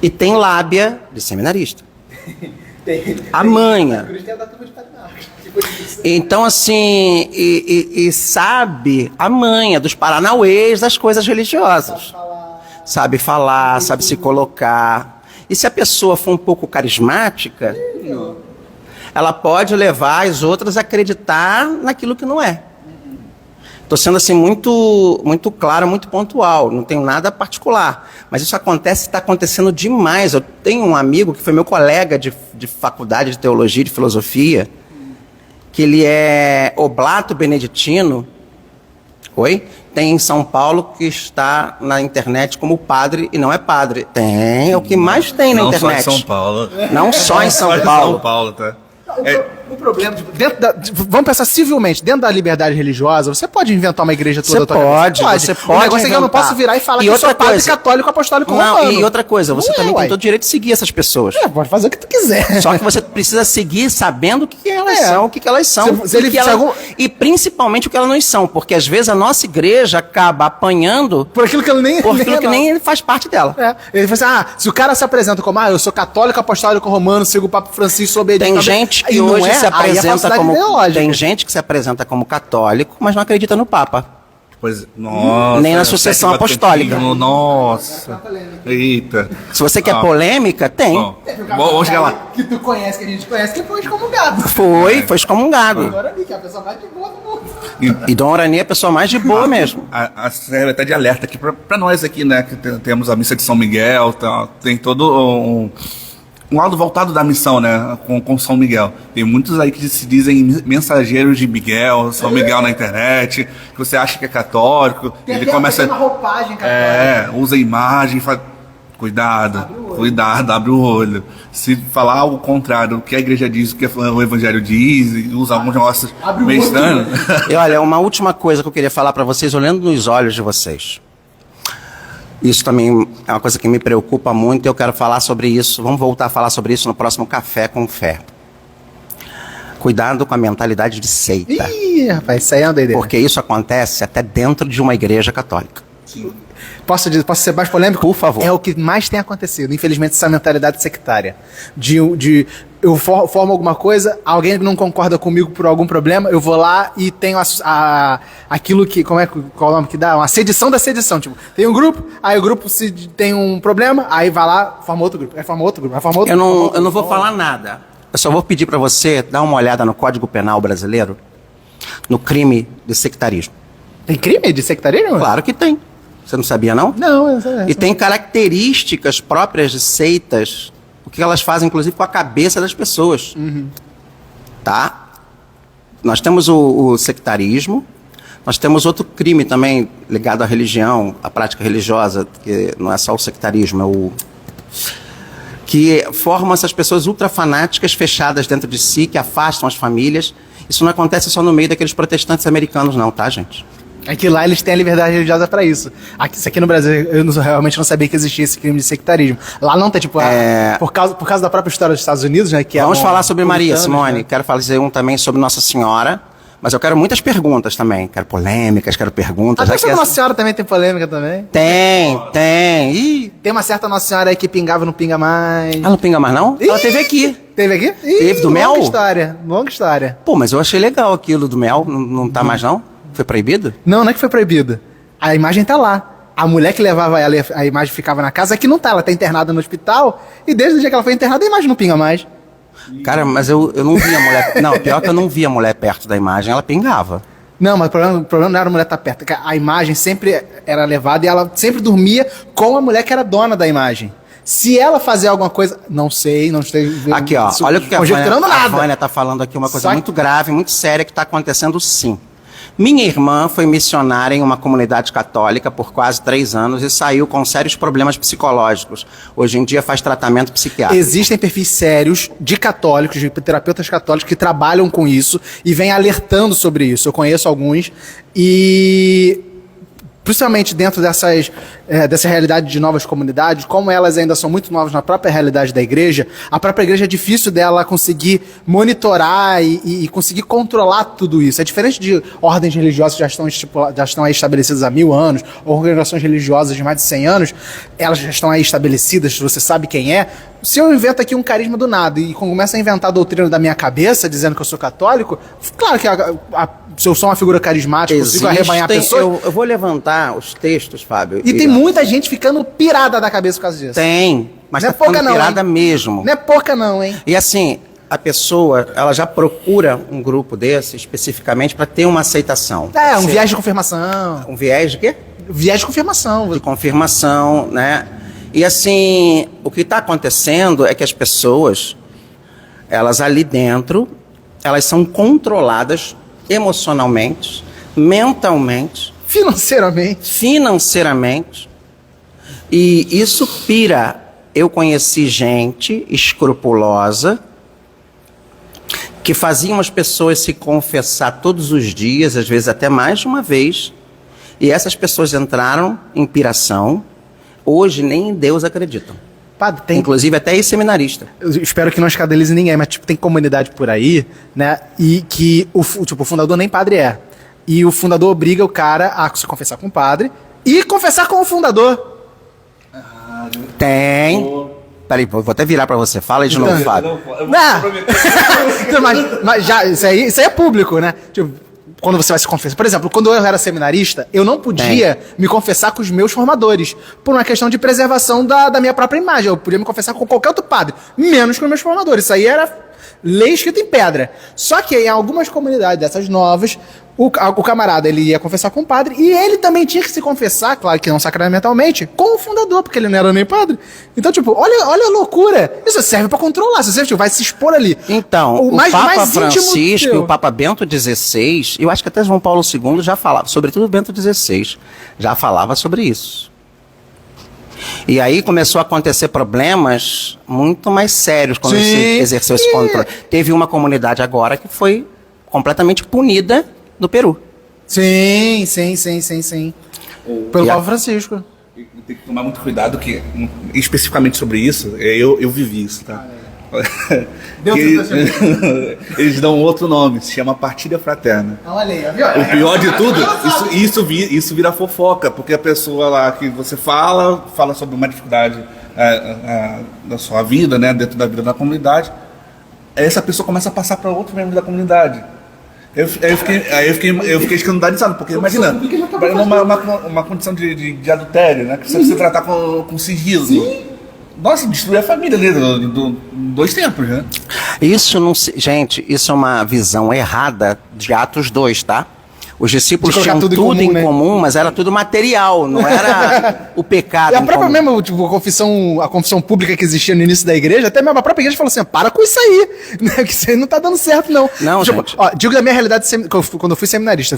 A: E tem lábia de seminarista. A manha. Então, assim, e sabe a manha dos paranauês das coisas religiosas. Sabe falar, sabe se colocar. E se a pessoa for um pouco carismática, ela pode levar as outras a acreditar naquilo que não é. Estou sendo assim muito claro, muito pontual, não tenho nada particular. Mas isso está acontecendo demais. Eu tenho um amigo que foi meu colega de faculdade de teologia e de filosofia, que ele é oblato beneditino. Oi? Tem em São Paulo que está na internet como padre e não é padre. Tem, é o que mais tem na internet.
B: Não só em São Paulo.
A: Não só em São Paulo.
B: São Paulo, tá?
C: O problema, vamos pensar civilmente, dentro da liberdade religiosa, você pode inventar uma igreja toda
A: Você pode.
C: O negócio é que eu não posso virar e falar que eu sou padre católico apostólico romano.
A: E outra coisa, você também tem todo o direito de seguir essas pessoas.
C: Pode fazer o que tu quiser.
A: Só que você precisa seguir sabendo o que elas são, o que elas são. E principalmente o que elas não são, porque às vezes a nossa igreja acaba apanhando
C: por aquilo que
A: nem faz parte dela.
C: Ele fala assim, se o cara se apresenta como, eu sou católico apostólico romano, sigo o Papa Francisco, sou obediente.
A: Tem gente que hoje se apresenta como tem gente que se apresenta como católico, mas não acredita no Papa.
B: Pois, nossa,
A: nem na sucessão apostólica.
B: Nossa. Eita.
A: Se você quer polêmica, tem.
B: Vamos chegar lá.
C: Que tu conhece, que a gente conhece, que foi excomungado.
A: Foi excomungado.
C: Dona Arani, que é a pessoa mais de boa do mundo.
A: E Dona Arani é a pessoa mais de boa mesmo.
B: Serve até de alerta aqui pra nós aqui, né? Que temos a missa de São Miguel, tem todo um lado voltado da missão, né, com São Miguel. Tem muitos aí que se dizem mensageiros de Miguel, São Miguel na internet, que você acha que é católico, ele começa
C: uma roupagem católica.
B: Usa imagem, faz... Cuidado, abre o olho. Se falar o contrário, o que a igreja diz, o que o evangelho diz, e usa alguns negócios meio estranhos.
A: E olha, uma última coisa que eu queria falar para vocês, olhando nos olhos de vocês. Isso também é uma coisa que me preocupa muito e eu quero falar sobre isso. Vamos voltar a falar sobre isso no próximo Café com Fé. Cuidado com a mentalidade de seita.
C: Ih, rapaz, isso aí é uma doideira.
A: Porque isso acontece até dentro de uma igreja católica.
B: Sim.
C: Posso ser mais polêmico?
A: Por favor.
C: É o que mais tem acontecido, infelizmente, essa mentalidade sectária. Eu formo alguma coisa, alguém não concorda comigo por algum problema, eu vou lá e tenho aquilo que... Qual é o nome que dá? Uma sedição da sedição. Tipo, tem um grupo, aí o grupo tem um problema, aí vai lá, forma outro grupo, aí forma outro grupo, aí forma outro grupo.
A: Eu não vou falar nada. Eu só vou pedir para você dar uma olhada no Código Penal brasileiro, no crime de sectarismo.
C: Tem crime de sectarismo?
A: Claro que tem. Você não sabia, não?
C: Não, eu sei.
A: E tem características próprias de seitas, o que elas fazem, inclusive, com a cabeça das pessoas.
C: Uhum.
A: Tá? Nós temos o sectarismo, nós temos outro crime também ligado à religião, à prática religiosa, que não é só o sectarismo, é o... que formam essas pessoas ultrafanáticas, fechadas dentro de si, que afastam as famílias. Isso não acontece só no meio daqueles protestantes americanos, não, tá, gente?
C: É que lá eles têm a liberdade religiosa pra isso. Isso aqui no Brasil, eu realmente não sabia que existia esse crime de sectarismo. Lá não tem, tipo, por causa da própria história dos Estados Unidos, né? Que
A: vamos falar sobre Maria, Simone. Né? Quero fazer um também sobre Nossa Senhora. Mas eu quero muitas perguntas também. Quero polêmicas, quero perguntas.
C: Até sobre Nossa Senhora também tem polêmica também.
A: Tem. Ih.
C: Tem uma certa Nossa Senhora aí que pingava e não pinga mais.
A: Ela não pinga mais, não? Ih. Ela teve aqui.
C: Teve aqui?
A: Teve do mel?
C: Longa história.
A: Pô, mas eu achei legal aquilo do mel. Não tá mais, não? Foi proibido?
C: Não é que foi proibido. A imagem tá lá. A mulher que levava ela, a imagem ficava na casa, aqui não tá. Ela tá internada no hospital. E desde o dia que ela foi internada, a imagem não pinga mais.
A: Cara, mas eu não vi a mulher... Não, pior que eu não vi a mulher perto da imagem. Ela pingava.
C: Não, mas o problema não era a mulher estar perto. A imagem sempre era levada e ela sempre dormia com a mulher que era dona da imagem. Se ela fazer alguma coisa... Não sei.
A: Aqui, ó. Olha o que a
C: Vânia
A: tá falando aqui. Uma coisa muito grave, muito séria que tá acontecendo sim. Minha irmã foi missionária em uma comunidade católica por quase 3 anos e saiu com sérios problemas psicológicos. Hoje em dia faz tratamento psiquiátrico.
C: Existem perfis sérios de católicos, de terapeutas católicos que trabalham com isso e vêm alertando sobre isso. Eu conheço alguns e... principalmente dentro dessa realidade de novas comunidades, como elas ainda são muito novas na própria realidade da igreja, a própria igreja é difícil dela conseguir monitorar e conseguir controlar tudo isso. É diferente de ordens religiosas que já estão aí estabelecidas há 1000 anos, ou organizações religiosas de mais de 100 anos, elas já estão aí estabelecidas, você sabe quem é. Se eu invento aqui um carisma do nada e começo a inventar a doutrina da minha cabeça, dizendo que eu sou católico, claro que se eu sou uma figura carismática, consigo arrebanhar a pessoa.
A: Eu vou levantar os textos, Fábio.
C: E tem muita gente ficando pirada da cabeça por causa disso.
A: Tem, mas
C: não
A: tá
C: é pouca
A: ficando
C: não,
A: pirada
C: hein?
A: mesmo.
C: Não é pouca não, hein?
A: E assim, a pessoa, ela já procura um grupo desse especificamente para ter uma aceitação.
C: É, um viés de confirmação.
A: Um viés de quê?
C: Viés de confirmação.
A: De confirmação, né? E assim, o que está acontecendo é que as pessoas, elas ali dentro, elas são controladas emocionalmente, mentalmente, financeiramente, e isso pira. Eu conheci gente escrupulosa que faziam as pessoas se confessar todos os dias, às vezes até mais de uma vez, e essas pessoas entraram em piração. Hoje nem em Deus acreditam.
C: Padre,
A: inclusive até ex-seminarista.
C: Eu espero que não escandalize ninguém, mas tipo, tem comunidade por aí, né? E que o fundador nem padre é. E o fundador obriga o cara a se confessar com o padre e confessar com o fundador.
A: Tem. Peraí, vou até virar pra você. Fala aí de novo, Fábio.
C: Não, mas já, isso aí é público, né? Tipo, quando você vai se confessar. Por exemplo, quando eu era seminarista, eu não podia me confessar com os meus formadores, por uma questão de preservação da minha própria imagem. Eu podia me confessar com qualquer outro padre, menos com os meus formadores. Isso aí era lei escrita em pedra. Só que em algumas comunidades dessas novas, o camarada ele ia confessar com o padre e ele também tinha que se confessar, claro que não sacramentalmente, com o fundador, porque ele não era nem padre. Então, tipo, olha a loucura. Isso serve pra controlar. Você tipo, vai se expor ali.
A: Então, o Papa Francisco e o Papa Bento XVI, eu acho que até João Paulo II já falava, sobretudo Bento XVI, já falava sobre isso. E aí começou a acontecer problemas muito mais sérios quando se exerceu esse controle. Teve uma comunidade agora que foi completamente punida no Peru.
C: Sim. Pelo Papa Francisco.
B: Tem que tomar muito cuidado que, especificamente sobre isso, eu vivi isso, tá? Eles dão outro nome, se chama Partilha Fraterna.
C: Olha aí,
B: o pior de tudo, isso vira fofoca, porque a pessoa lá que você fala sobre uma dificuldade da sua vida, né, dentro da vida da comunidade, essa pessoa começa a passar para outro membro da comunidade. Eu fiquei escandalizado, porque imagina, uma condição de adultério, né, que você precisa tratar com sigilo. Sim. Nossa, destruir a família ali dois tempos, né?
A: Isso não se... Gente, isso é uma visão errada de Atos 2, tá? Os discípulos tinham tudo em comum, mas era tudo material, não era o pecado.
C: E a própria mesmo, tipo, a confissão pública que existia no início da igreja, até mesmo a própria igreja falou assim: para com isso aí, né? Que isso aí não tá dando certo, não.
A: Não,
C: tipo,
A: gente.
C: Ó, digo da minha realidade, quando eu fui seminarista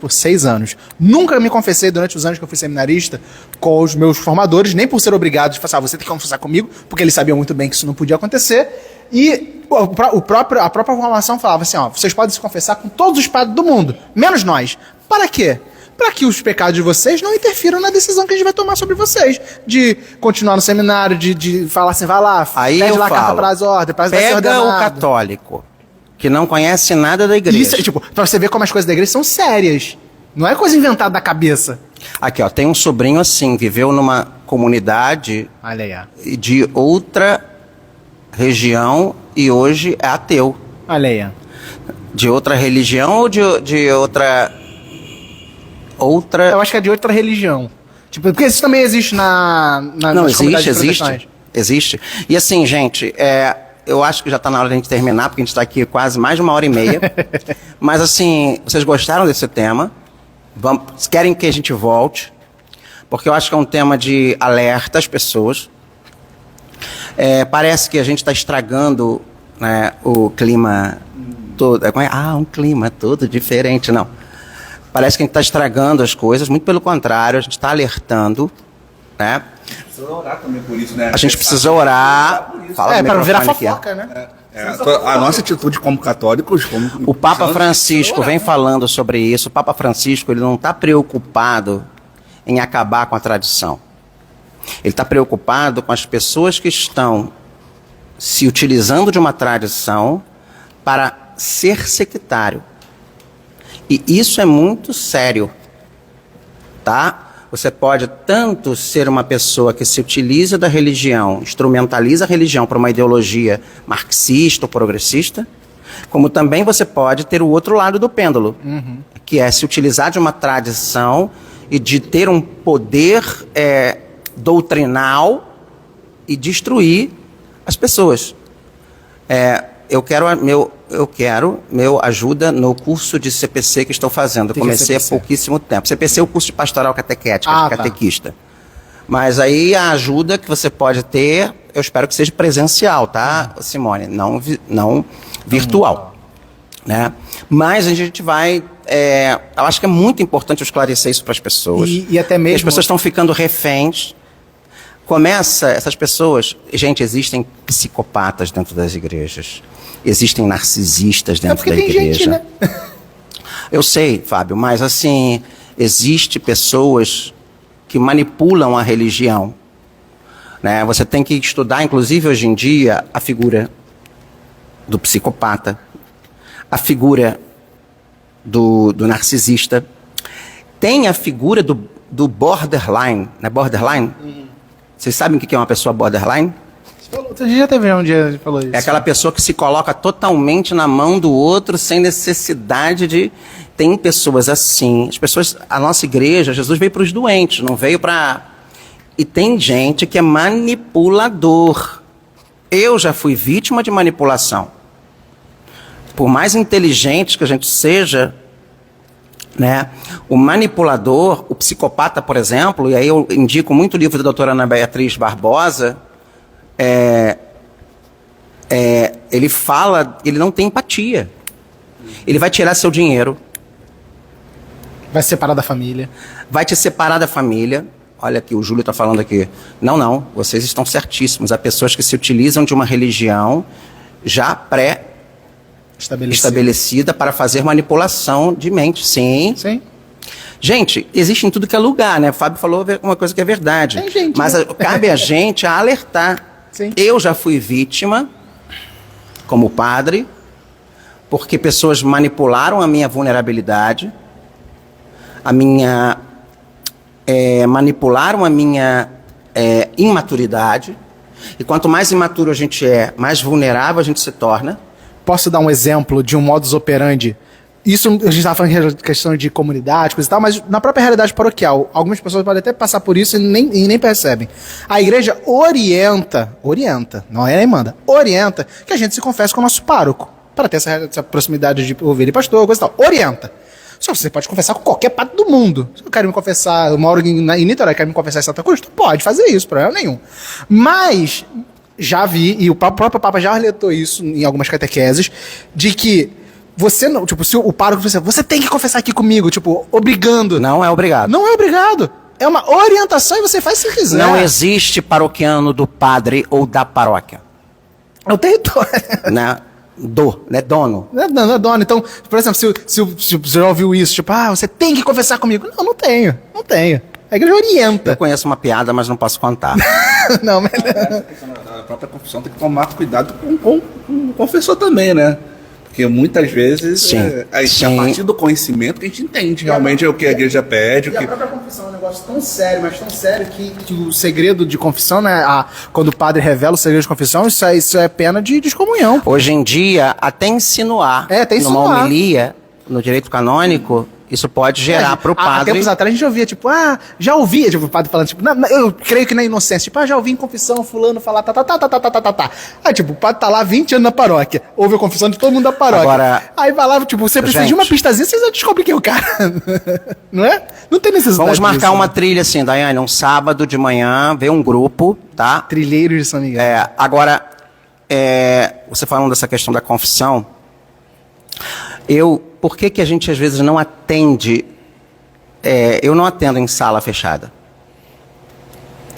C: por 6 anos. Nunca me confessei durante os anos que eu fui seminarista com os meus formadores, nem por ser obrigado de falar, você tem que confessar comigo, porque eles sabiam muito bem que isso não podia acontecer. E a própria formação falava assim, ó, vocês podem se confessar com todos os padres do mundo, menos nós. Para quê? Para que os pecados de vocês não interfiram na decisão que a gente vai tomar sobre vocês. De continuar no seminário, de falar assim, vai lá, pede lá a carta para as ordens, para ser ordenado.
A: Pega o católico, que não conhece nada da igreja.
C: Isso, tipo, pra você ver como as coisas da igreja são sérias. Não é coisa inventada da cabeça.
A: Aqui, ó, tem um sobrinho assim, viveu numa comunidade de outra região e hoje é ateu.
C: Olha aí.
A: De outra religião ou de outra...
C: Eu acho que é de outra religião. Tipo, porque isso também existe
A: Não, existe. E assim, gente, eu acho que já está na hora de a gente terminar, porque a gente está aqui quase mais de 1h30. Mas assim, vocês gostaram desse tema? Querem que a gente volte? Porque eu acho que é um tema de alerta às pessoas. Parece que a gente está estragando, né, o clima todo. Um clima todo diferente, não. parece que a gente está estragando as coisas, muito pelo contrário, a gente está alertando, né?
B: Precisa orar também por isso, né?
A: A gente precisa orar. Fala no
C: para não virar
A: microfone aqui.
C: fofoca, né?
B: A nossa atitude como católicos, como
A: O Papa
B: santos,
A: Francisco vem falando sobre isso. O Papa Francisco ele não está preocupado em acabar com a tradição. Ele está preocupado com as pessoas que estão se utilizando de uma tradição para ser sectário. E isso é muito sério, tá? Você pode tanto ser uma pessoa que se utiliza da religião, instrumentaliza a religião para uma ideologia marxista ou progressista, como também você pode ter o outro lado do pêndulo, que é se utilizar de uma tradição e de ter um poder doutrinal e destruir as pessoas. Eu quero meu ajuda no curso de CPC que estou fazendo. Eu comecei há pouquíssimo tempo. CPC é o curso de pastoral catequética, catequista. Mas aí a ajuda que você pode ter, eu espero que seja presencial, tá, Simone? Não virtual. Né? Mas a gente vai... eu acho que é muito importante eu esclarecer isso para as pessoas.
C: E até mesmo...
A: As pessoas estão ficando reféns. Essas pessoas... Gente, existem psicopatas dentro das igrejas. Existem narcisistas dentro da igreja. Tem gente, né? Eu sei, Fábio, mas assim, existe pessoas que manipulam a religião. Né? Você tem que estudar, inclusive hoje em dia, a figura do psicopata, a figura do narcisista. Tem a figura do borderline. Não é borderline? Vocês sabem o que é uma pessoa borderline?
C: Você já teve um dia que falou isso.
A: É aquela pessoa que se coloca totalmente na mão do outro sem necessidade de... Tem pessoas assim. A nossa igreja, Jesus veio para os doentes, não veio para... E tem gente que é manipulador. Eu já fui vítima de manipulação. Por mais inteligente que a gente seja, né? O manipulador, o psicopata, por exemplo, e aí eu indico muito o livro da doutora Ana Beatriz Barbosa, ele não tem empatia. Ele vai tirar seu dinheiro.
C: Vai separar da família.
A: Vai te separar da família. Olha aqui, o Júlio está falando aqui. Não, vocês estão certíssimos. Há pessoas que se utilizam de uma religião já estabelecida para fazer manipulação de mente. Sim. Gente, existe em tudo que é lugar, né? O Fábio falou uma coisa que é verdade.
C: Gente,
A: mas cabe a gente a alertar.
C: Sim.
A: Eu já fui vítima, como padre, porque pessoas manipularam a minha vulnerabilidade, manipularam a minha imaturidade. E quanto mais imaturo a gente é, mais vulnerável a gente se torna.
C: Posso dar um exemplo de um modus operandi? Isso a gente estava falando de questão de comunidade, coisa e tal, mas na própria realidade paroquial, algumas pessoas podem até passar por isso e nem percebem. A igreja orienta, não é nem manda, orienta que a gente se confesse com o nosso pároco, para ter essa proximidade de ovelha e pastor, coisa e tal. Orienta. Só que você pode confessar com qualquer parte do mundo. Se eu quero me confessar, eu moro em Niterói, quero me confessar em Santa Cruz, tu pode fazer isso, problema nenhum. Mas já vi, e o próprio Papa já alertou isso em algumas catequeses, de que você não, tipo, se o pároco você tem que confessar aqui comigo, tipo, obrigando.
A: Não é obrigado.
C: Não é obrigado. É uma orientação e você faz se quiser.
A: Não existe paroquiano do padre ou da paróquia.
C: É o território.
A: Dono.
C: Não é dono. Então, por exemplo, se você já ouviu isso, tipo, você tem que confessar comigo. Não tenho. A igreja orienta.
A: Eu conheço uma piada, mas não posso contar.
C: Não, mas...
B: A própria confissão tem que tomar cuidado com o confessor também, né? Porque muitas vezes a partir do conhecimento que a gente entende realmente o que a igreja pede.
C: A própria confissão é um negócio tão sério, mas tão sério que o segredo de confissão, né? Quando o padre revela o segredo de confissão, isso é pena de excomunhão.
A: Hoje em dia, até insinuar numa homilia, no direito canônico, isso pode gerar para o padre...
C: Há tempos atrás a gente ouvia, tipo, já ouvia, tipo, o padre falando, tipo, eu creio que na inocência, tipo, já ouvi em confissão fulano falar, tá. Aí, tipo, o padre tá lá 20 anos na paróquia, ouve a confissão de todo mundo da paróquia. Agora, aí vai lá, tipo, você precisa de uma pistazinha, você já descobre quem é o cara. Não é? Não tem necessidade.
A: Vamos marcar uma trilha assim, Daiane, um sábado de manhã, ver um grupo, tá?
C: Trilheiros de São Miguel.
A: Agora, você falando dessa questão da confissão, por que a gente às vezes não atende eu não atendo em sala fechada.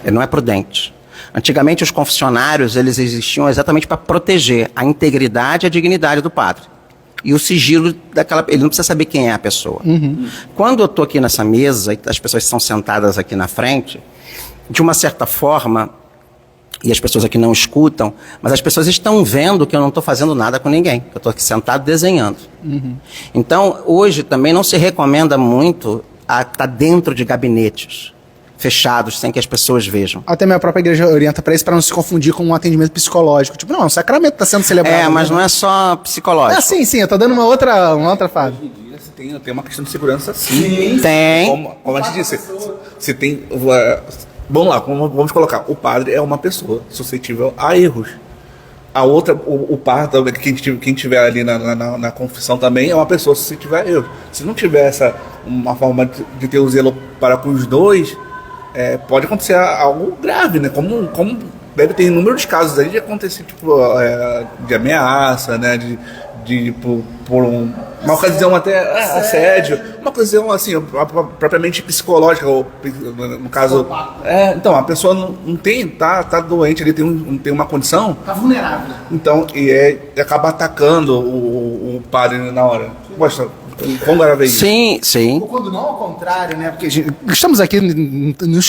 A: Não é prudente. Antigamente, os confessionários, eles existiam exatamente para proteger a integridade e a dignidade do padre. E o sigilo daquela... Ele não precisa saber quem é a pessoa. Quando eu estou aqui nessa mesa, e as pessoas estão sentadas aqui na frente, de uma certa forma, e as pessoas aqui não escutam, mas as pessoas estão vendo que eu não estou fazendo nada com ninguém. Eu estou aqui sentado desenhando. Então, hoje também não se recomenda muito estar dentro de gabinetes fechados, sem que as pessoas vejam.
C: Até minha própria igreja orienta para isso, para não se confundir com um atendimento psicológico. Tipo, não, o sacramento está sendo celebrado.
A: Mas não é só psicológico.
C: Sim, eu tô dando uma outra fase.
B: Hoje em dia tem uma questão de segurança, sim.
A: Tem.
B: Como a gente disse, se tem... Vamos lá, vamos colocar. O padre é uma pessoa suscetível a erros. A outra, o padre, quem tiver ali na confissão também é uma pessoa suscetível a erros. Se não tiver uma forma de ter o zelo para com os dois, pode acontecer algo grave, né? Como deve ter inúmeros casos aí de acontecer, tipo, de ameaça, né? Por uma ocasião até assédio, uma ocasião assim, propriamente psicológica, ou no caso. Então, a pessoa não tem, tá doente, ele tem uma condição.
C: Tá vulnerável.
B: Então, e acaba atacando o padre na hora. Poxa, como grave isso?
A: Sim.
C: Ou quando não, ao contrário, né? Porque estamos aqui,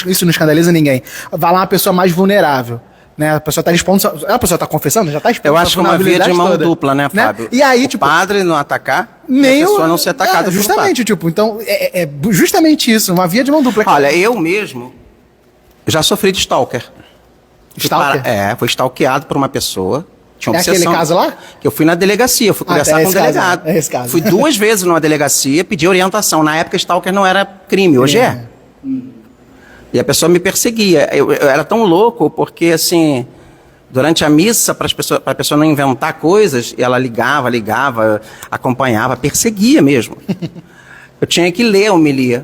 C: isso não escandaliza ninguém. Vai lá uma pessoa mais vulnerável. Né? A pessoa está expondo, a pessoa está confessando, já está expondo.
A: Eu acho que é uma via de mão dupla, né, Fábio?
C: E aí,
A: o padre não atacar,
C: nem
A: a pessoa não ser atacada.
C: Justamente, tipo, então, é justamente isso, uma via de mão dupla.
A: Olha, eu mesmo já sofri de stalker.
C: Stalker?
A: Fui stalkeado por uma pessoa. Tinha obsessão.
C: Aquele caso lá?
A: Que eu fui na delegacia, fui conversar com o delegado.
C: Esse caso.
A: Fui 2 vezes numa delegacia, pedi orientação. Na época, stalker não era crime, hoje é. E a pessoa me perseguia. Eu era tão louco porque, assim, durante a missa, para a pessoa não inventar coisas, e ela ligava, acompanhava, perseguia mesmo. Eu tinha que ler a homilia.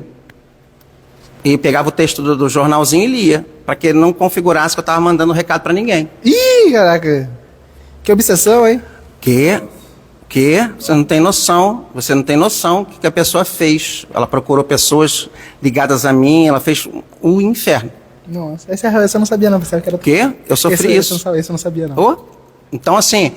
A: E pegava o texto do jornalzinho e lia, para que ele não configurasse que eu estava mandando recado para ninguém.
C: Ih, caraca. Que obsessão, hein?
A: Que você não tem noção o que a pessoa fez. Ela procurou pessoas ligadas a mim, ela fez um inferno.
C: Nossa, essa eu não sabia não. Pensava que era...
A: Quê? Eu sofri isso.
C: Esse eu não sabia não.
A: Então, assim,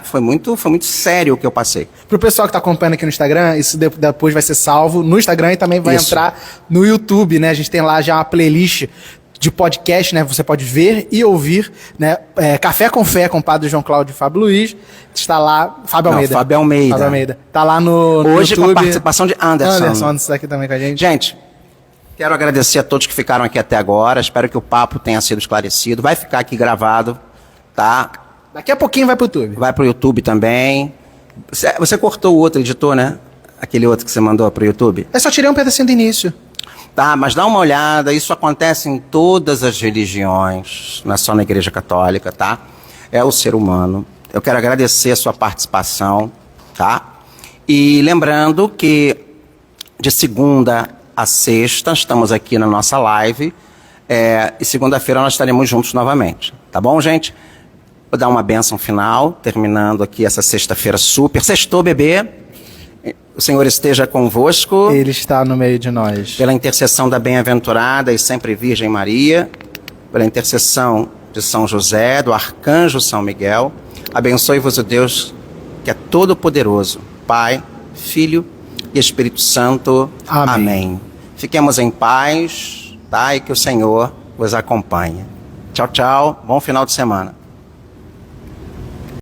A: foi muito sério o que eu passei.
C: Pro pessoal que tá acompanhando aqui no Instagram, isso depois vai ser salvo no Instagram e também vai entrar no YouTube, né? A gente tem lá já uma playlist de podcast, né? Você pode ver e ouvir, né? Café com Fé com o Padre João Cláudio e Fábio Luiz. Está lá, Fábio Almeida. Tá lá no
A: Hoje
C: YouTube.
A: Com a participação de Anderson
C: está aqui também com a gente.
A: Gente, quero agradecer a todos que ficaram aqui até agora. Espero que o papo tenha sido esclarecido. Vai ficar aqui gravado, tá?
C: Daqui a pouquinho vai pro YouTube.
A: Vai pro YouTube também. Você cortou o outro editor, né? Aquele outro que você mandou pro YouTube?
C: Eu só tirei um pedacinho do início.
A: Tá, mas dá uma olhada, isso acontece em todas as religiões, não é só na Igreja Católica, tá? É o ser humano. Eu quero agradecer a sua participação, tá? E lembrando que de segunda a sexta estamos aqui na nossa live, e segunda-feira nós estaremos juntos novamente, tá bom, gente? Vou dar uma bênção final, terminando aqui essa sexta-feira super. Sextou, bebê. O Senhor esteja convosco.
C: Ele está no meio de nós.
A: Pela intercessão da bem-aventurada e sempre Virgem Maria, pela intercessão de São José, do Arcanjo São Miguel, abençoe-vos o Deus que é todo-poderoso, Pai, Filho e Espírito Santo. Amém. Fiquemos em paz, tá? E que o Senhor vos acompanhe. Tchau, tchau. Bom final de semana.